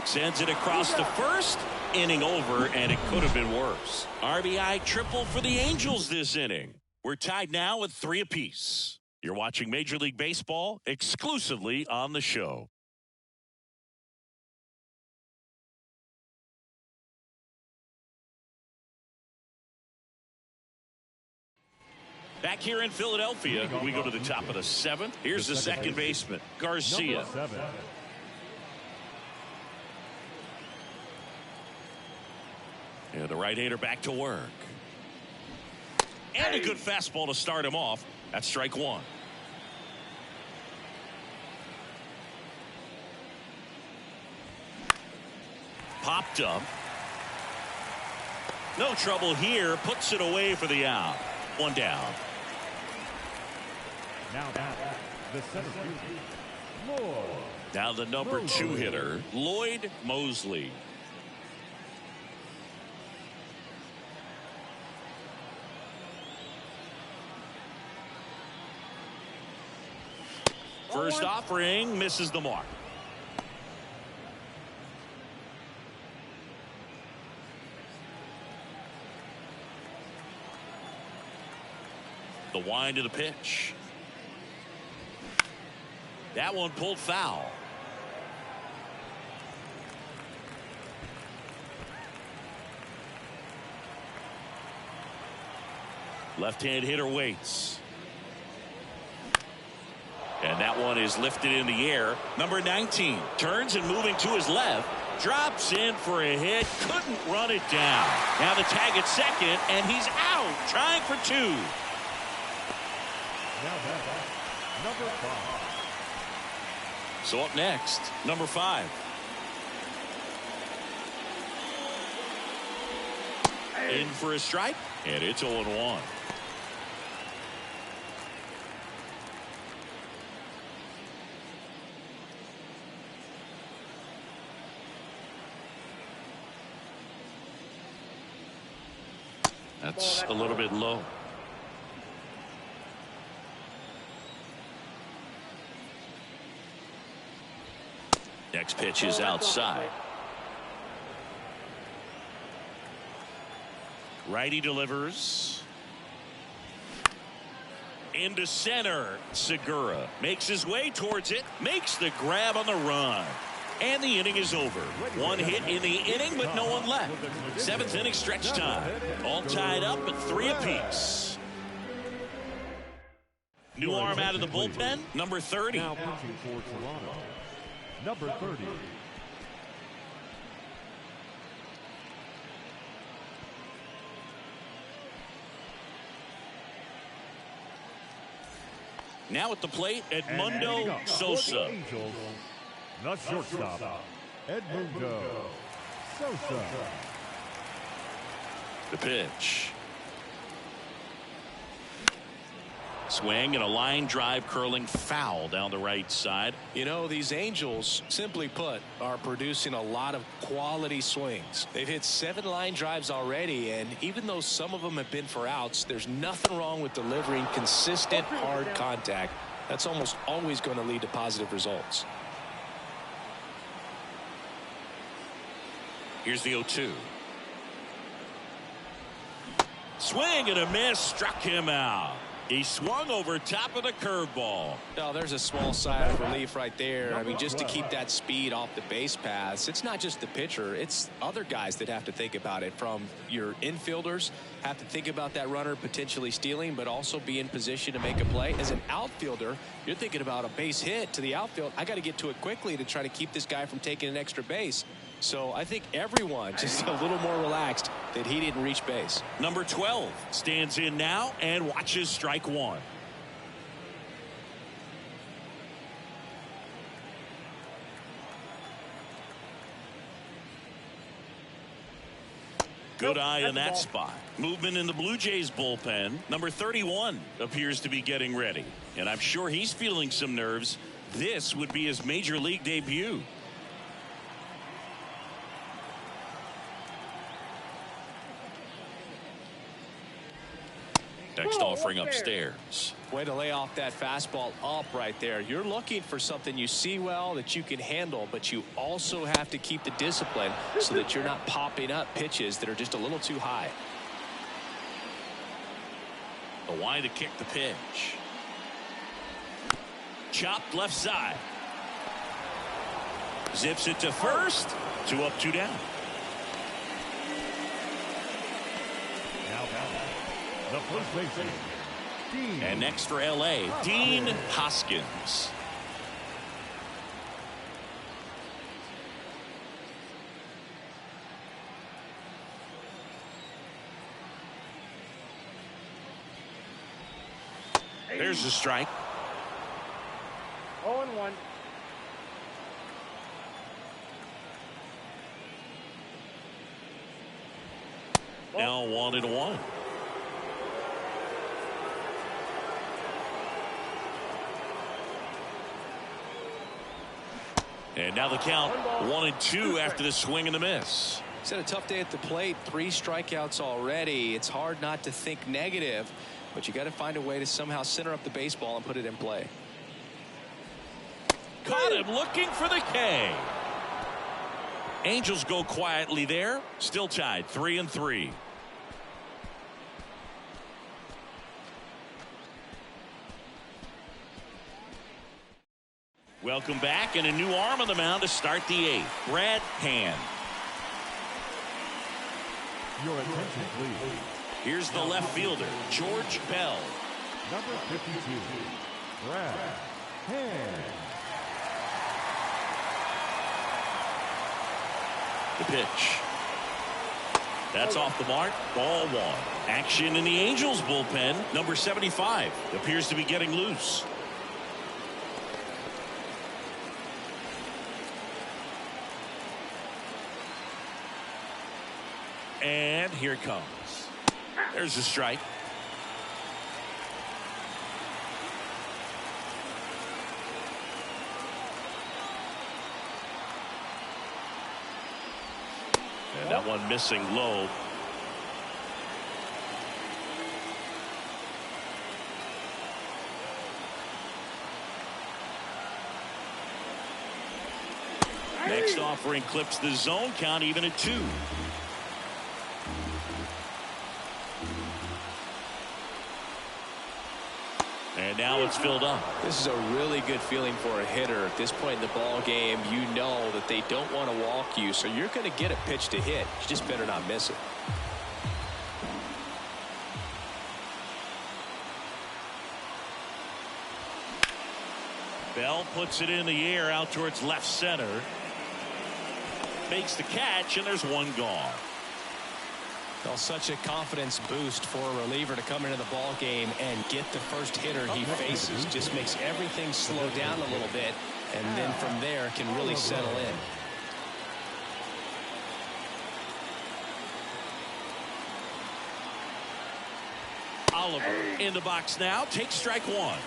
Sends it across the first. Inning over, and it could have been worse. RBI triple for the Angels this inning. We're tied now with 3 apiece. You're watching Major League Baseball exclusively on the show. Back here in Philadelphia, we go to the top of the 7th. Here's the second baseman, Garcia. And the right-hander back to work. And a good fastball to start him off. That's strike 1. Popped up. No trouble here. Puts it away for the out. 1 down. Now the center fielder, Lloyd. Now the number 2 hitter, Lloyd Mosley. First offering misses the mark. The wind of the pitch. That one pulled foul. Left-hand hitter waits. And that one is lifted in the air. Number 19 turns and moving to his left. Drops in for a hit. Couldn't run it down. Now the tag at second, and he's out. Trying for 2. Now number 5. So up next, number 5. In for a strike, and it's 0-1. That's a little bit low. Next pitch is outside. Righty delivers. Into center. Segura makes his way towards it. Makes the grab on the run. And the inning is over. 1 hit in the inning, but no one left. 7th inning stretch time. All tied up at 3 apiece. New arm out of the bullpen, number 30. Now pitching for Toronto, number 30. Now at the plate, Edmundo Sosa. Angels, the shortstop, Edmundo Sosa. The pitch. Swing and a line drive curling foul down the right side. You know, these Angels, simply put, are producing a lot of quality swings. They've hit 7 line drives already, and even though some of them have been for outs, there's nothing wrong with delivering consistent hard contact. That's almost always going to lead to positive results. Here's the 0-2. Swing and a miss, struck him out. He swung over top of the curveball. Oh, there's a small sigh of relief right there. I mean, just to keep that speed off the base paths. It's not just the pitcher. It's other guys that have to think about it. From your infielders, have to think about that runner potentially stealing, but also be in position to make a play. As an outfielder, you're thinking about a base hit to the outfield. I got to get to it quickly to try to keep this guy from taking an extra base. So I think everyone just a little more relaxed that he didn't reach base. Number 12 stands in now and watches strike 1. Good eye in that spot. Movement in the Blue Jays bullpen. Number 31 appears to be getting ready. And I'm sure he's feeling some nerves. This would be his major league debut. Next offering upstairs. Way to lay off that fastball up right there. You're looking for something you see well that you can handle, but you also have to keep the discipline so that you're not popping up pitches that are just a little too high. The wide to kick the pitch. Chopped left side. Zips it to first. 2 up, 2 down. The first baseman, Dean. And next for LA, Dean Hoskins. There's the strike. 0-1. Now 1-1. And now the count 1-2 after the swing and the miss. He's had a tough day at the plate. 3 strikeouts already. It's hard not to think negative, but you got to find a way to somehow center up the baseball and put it in play. Caught him looking for the K. Angels go quietly there. Still tied 3-3. Welcome back, and a new arm on the mound to start the 8th. Brad Hand. Your attention, please. Here's the left fielder, George Bell. Number 52, Brad Hand. The pitch. That's off the mark. Ball 1. Action in the Angels bullpen. Number 75 appears to be getting loose. And here it comes. There's a strike. And that one missing low. Next offering clips the zone count even at 2. And now it's filled up. This is a really good feeling for a hitter at this point in the ball game. You know that they don't want to walk you, so you're going to get a pitch to hit. You just better not miss it. Bell puts it in the air out towards left center. Makes the catch, and there's one gone. Well, such a confidence boost for a reliever to come into the ball game and get the first hitter he faces. Just makes everything slow down a little bit, and then from there can really settle in. Oliver in the box now. Takes strike 1.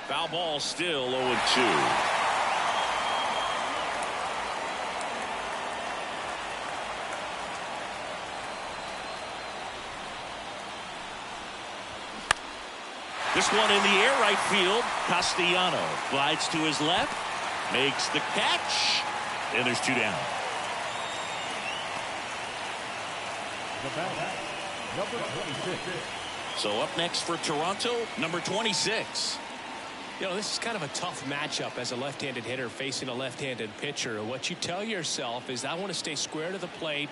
Foul ball, still 0-2. This one in the air, right field. Castellano glides to his left, makes the catch, and there's 2 down. The batter, number 26. So up next for Toronto, number 26. You know, this is kind of a tough matchup as a left-handed hitter facing a left-handed pitcher. What you tell yourself is I want to stay square to the plate,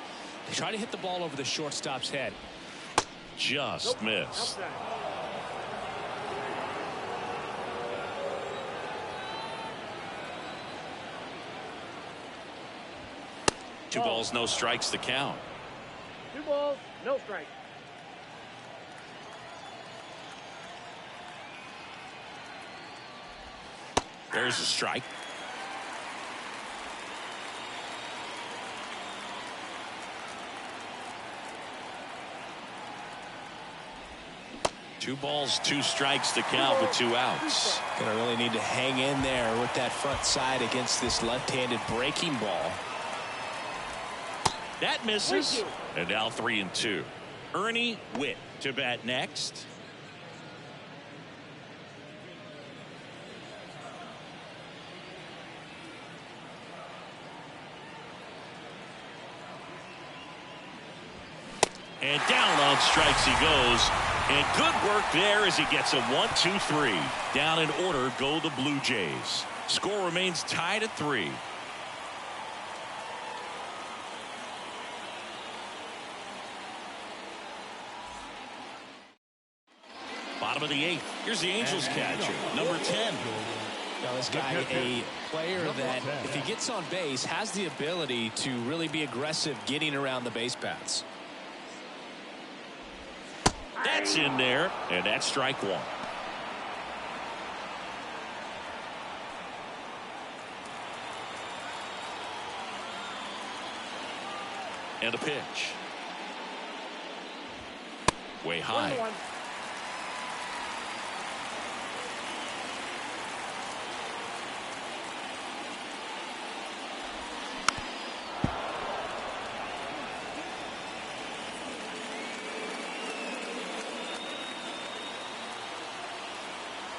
try to hit the ball over the shortstop's head. just missed. Two balls, no strikes to count. 2 balls, no strike. There's a strike. Two balls, 2 strikes to count with 2 outs. Gonna really need to hang in there with that front side against this left-handed breaking ball. That misses. And now 3-2. Ernie Witt to bat next. And down on strikes he goes. And good work there as he gets a 1-2-3. Down in order go the Blue Jays. Score remains tied at 3. Bottom of the 8th. Here's the Angels catcher, number 10. Now this guy, a player that if he gets on base has the ability to really be aggressive getting around the base paths. That's in there, and that's strike 1. And a pitch. Way high. 1-1.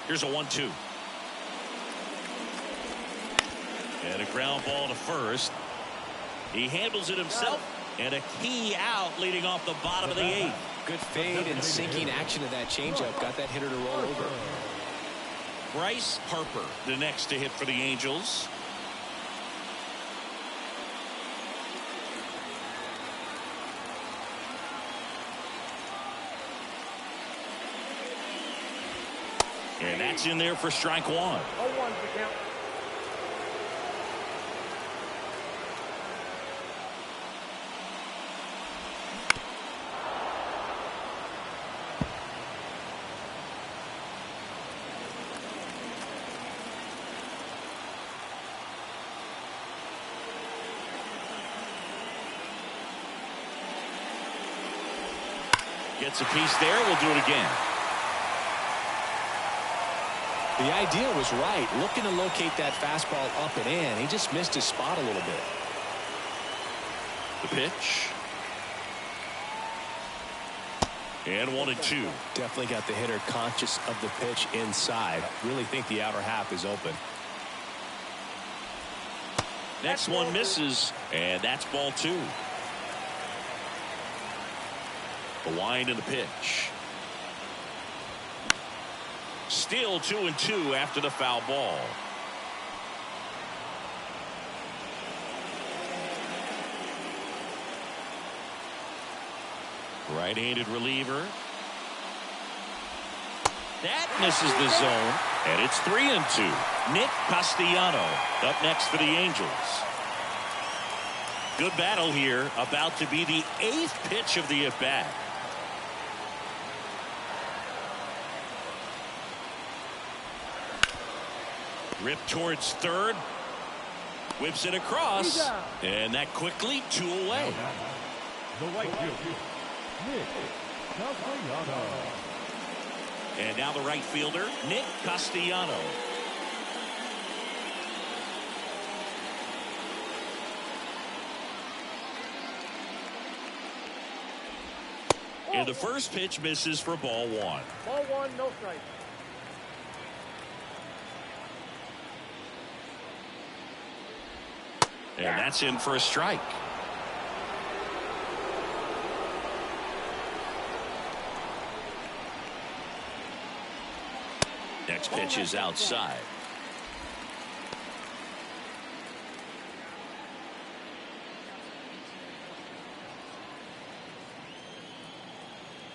Here's a 1-2. And a ground ball to first. He handles it himself. And a key out leading off the bottom of the 8th. Good fade and sinking action of that changeup. Got that hitter to roll over. Bryce Harper, the next to hit for the Angels. And that's in there for strike 1. 0-1 to count. Gets a piece there. We'll do it again. The idea was right. Looking to locate that fastball up and in. He just missed his spot a little bit. The pitch. And 1-2. Definitely got the hitter conscious of the pitch inside. Really think the outer half is open. Next one misses. And that's ball 2. The wind and the pitch. Still 2-2 after the foul ball. Right-handed reliever. That misses the zone. And it's 3-2. Nick Castellano up next for the Angels. Good battle here. About to be the 8th pitch of the at-bat. Rip towards third. Whips it across. And that quickly 2 away. The right fielder, Nick Castellano. And now the right fielder, Nick Castellano. And the first pitch misses for ball 1. Ball 1, no strike. And that's in for a strike. Next pitch is outside.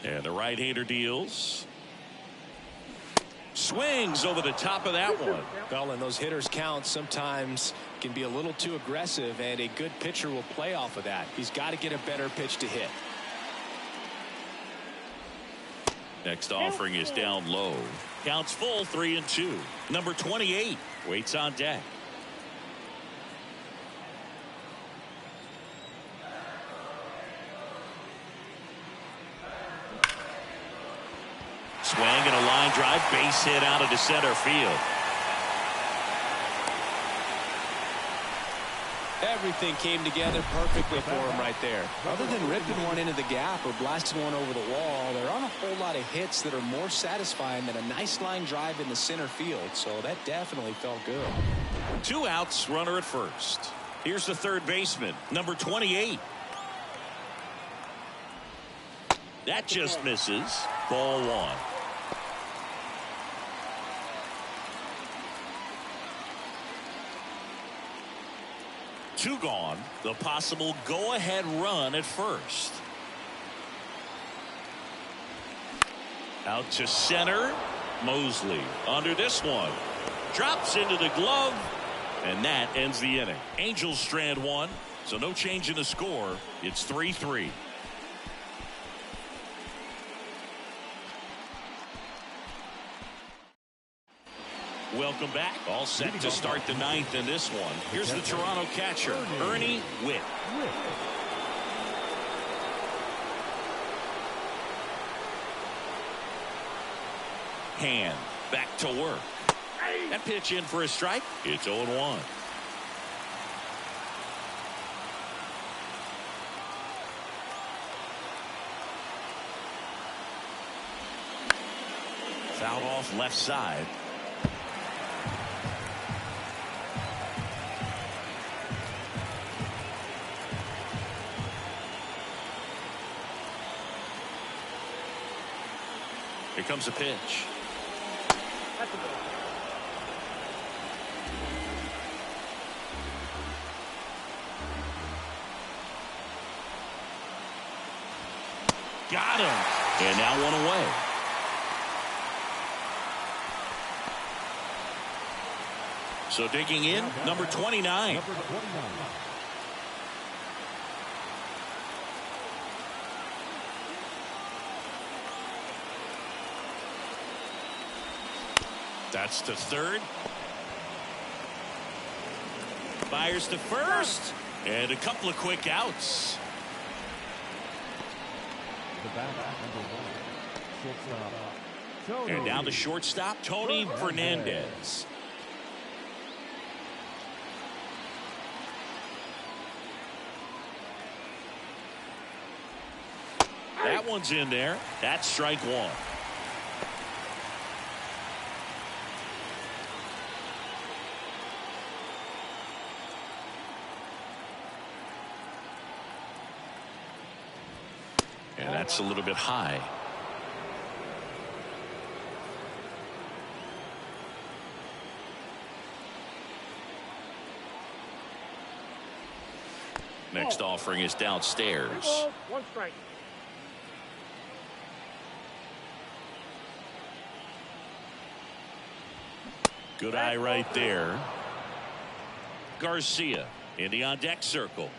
And the right-hander deals. Swings over the top of that one. Well, and those hitters count sometimes can be a little too aggressive, and a good pitcher will play off of that. He's got to get a better pitch to hit. Next offering is down low. Counts full, 3-2. Number 28 waits on deck. Swing and a line drive, base hit out into center field. Everything came together perfectly for him right there. Other than ripping one into the gap or blasting one over the wall, there aren't a whole lot of hits that are more satisfying than a nice line drive in the center field. So that definitely felt good. 2 outs, runner at first. Here's the third baseman, number 28. That just misses. Ball 1. Two gone. The possible go-ahead run at first. Out to center. Mosley under this one. Drops into the glove. And that ends the inning. Angels strand 1. So no change in the score. It's 3-3. Welcome back. All set to start the 9th in this one. Here's the Toronto catcher, Ernie Whitt. Hand back to work. That pitch in for a strike. It's 0-1. Fouled off left side. Here comes a pitch. That's a ball. Got him. And now one away. So digging in, number 29. Number 29. That's to third. Fires to first. And a couple of quick outs. The back, number 1. Shortstop. And now the shortstop, Tony Fernandez. That one's in there. That's strike 1. And that's a little bit high. Next offering is downstairs. 2 balls, 1 strike. Good eye right there. Garcia in the on deck circle.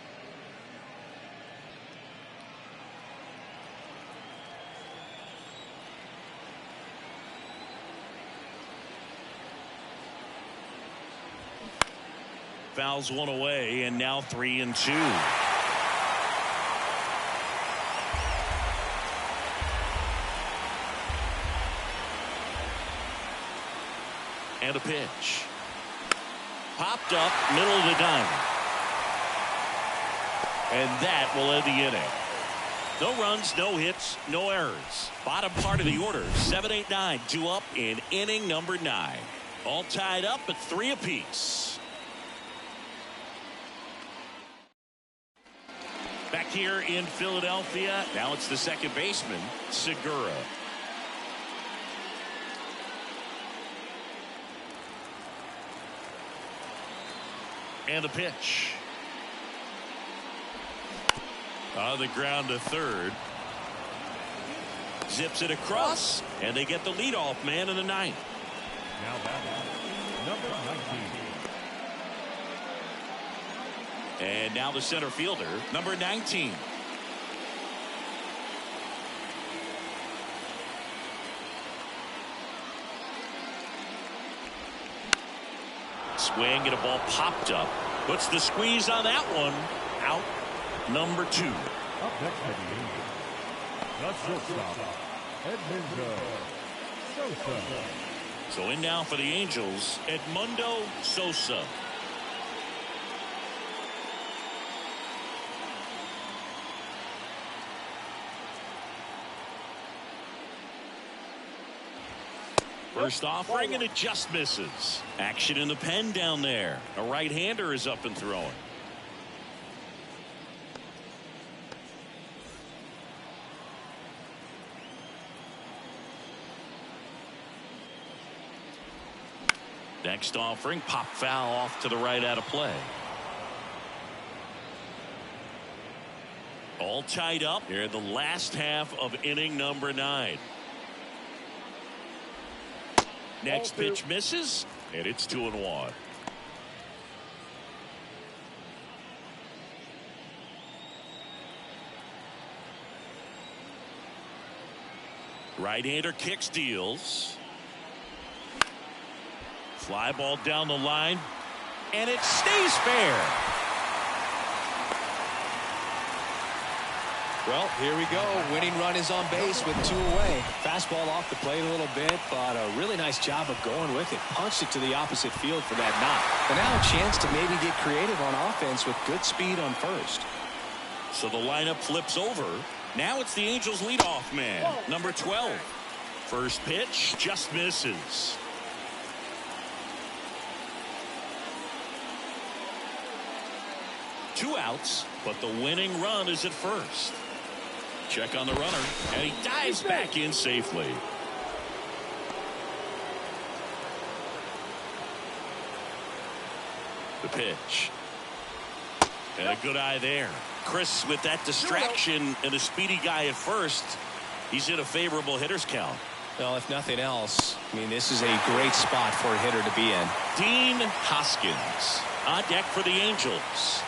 Fouls one away, and now 3-2. And a pitch. Popped up, middle of the diamond. And that will end the inning. No runs, no hits, no errors. Bottom part of the order, 7-8-9, 2 up in inning number 9. All tied up at 3 apiece. Back here in Philadelphia, now it's the second baseman, Segura. And a pitch. On the ground to third. Zips it across, and they get the leadoff man in the ninth. Now batting, number 19. And now the center fielder, number 19. Swing and a ball popped up. Puts the squeeze on that one. Out number 2. Up next for the Angels, the shortstop, Edmundo Sosa. So in now for the Angels, Edmundo Sosa. First offering, and it just misses. Action in the pen down there. A right-hander is up and throwing. Next offering, pop foul off to the right out of play. All tied up here in the last half of inning number 9. Next pitch misses, and it's 2-1. Right-hander kicks, deals. Fly ball down the line, and it stays fair. Well, here we go. Winning run is on base with 2 away. Fastball off the plate a little bit, but a really nice job of going with it. Punched it to the opposite field for that knock. And now a chance to maybe get creative on offense with good speed on first. So the lineup flips over. Now it's the Angels leadoff man, number 12. First pitch just misses. Two outs, but the winning run is at first. Check on the runner, and he dives back in safely. The pitch. And a good eye there. Chris, with that distraction and a speedy guy at first, he's in a favorable hitter's count. Well, if nothing else, I mean, this is a great spot for a hitter to be in. Dean Hoskins on deck for the Angels.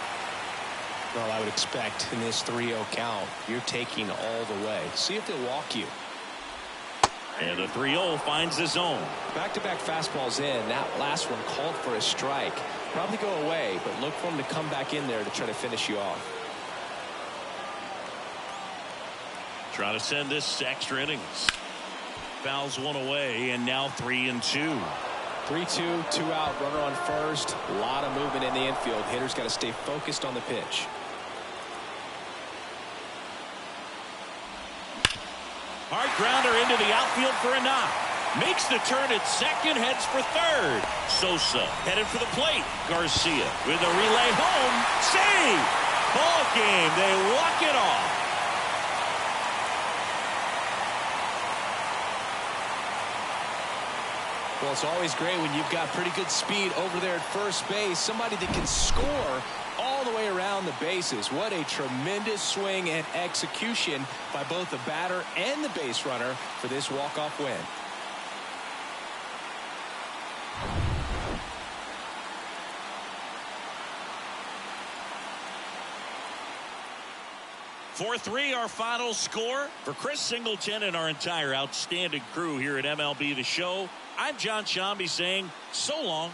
Well, I would expect in this 3-0 count, you're taking all the way. See if they'll walk you. And the 3-0 finds the zone. Back-to-back fastballs in. That last one called for a strike. Probably go away, but look for him to come back in there to try to finish you off. Trying to send this extra innings. Fouls one away, and now 3-2. 3-2, 2 out, runner on first. A lot of movement in the infield. Hitters got to stay focused on the pitch. Hard grounder into the outfield for a knock. Makes the turn at second, heads for third. Sosa headed for the plate. Garcia with a relay home. Save! Ball game. They walk it off. Well, it's always great when you've got pretty good speed over there at first base. Somebody that can score all the way around the bases. What a tremendous swing and execution by both the batter and the base runner for this walk-off win. For 4-3 our final score. For Chris Singleton and our entire outstanding crew here at MLB The Show, I'm John Shambi saying so long.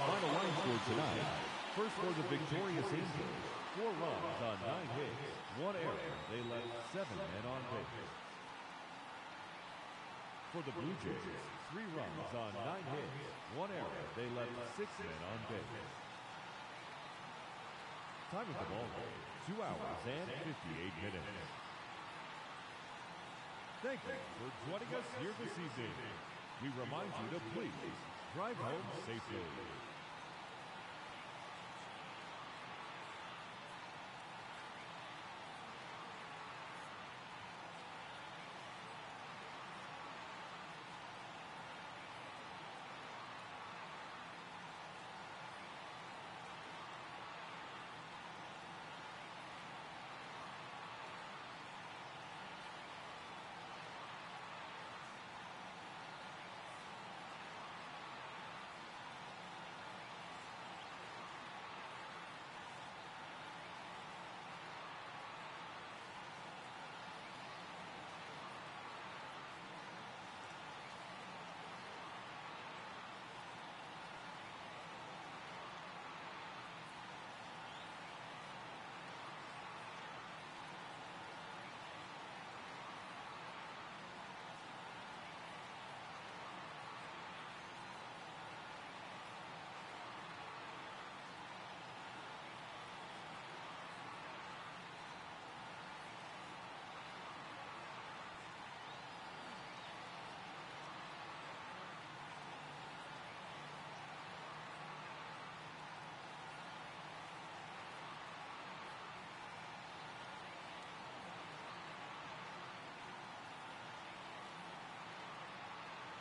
final line score tonight. First for the victorious Angels, 4 runs on 9 hits, 1 error. They left 7 men on base. For the Blue Jays, 3 runs on 9 hits, 1 error. They left 6 men on base. Time of the ball game, 2 hours and 58 minutes. Thank you for joining us here this evening. We remind you to please drive home safely.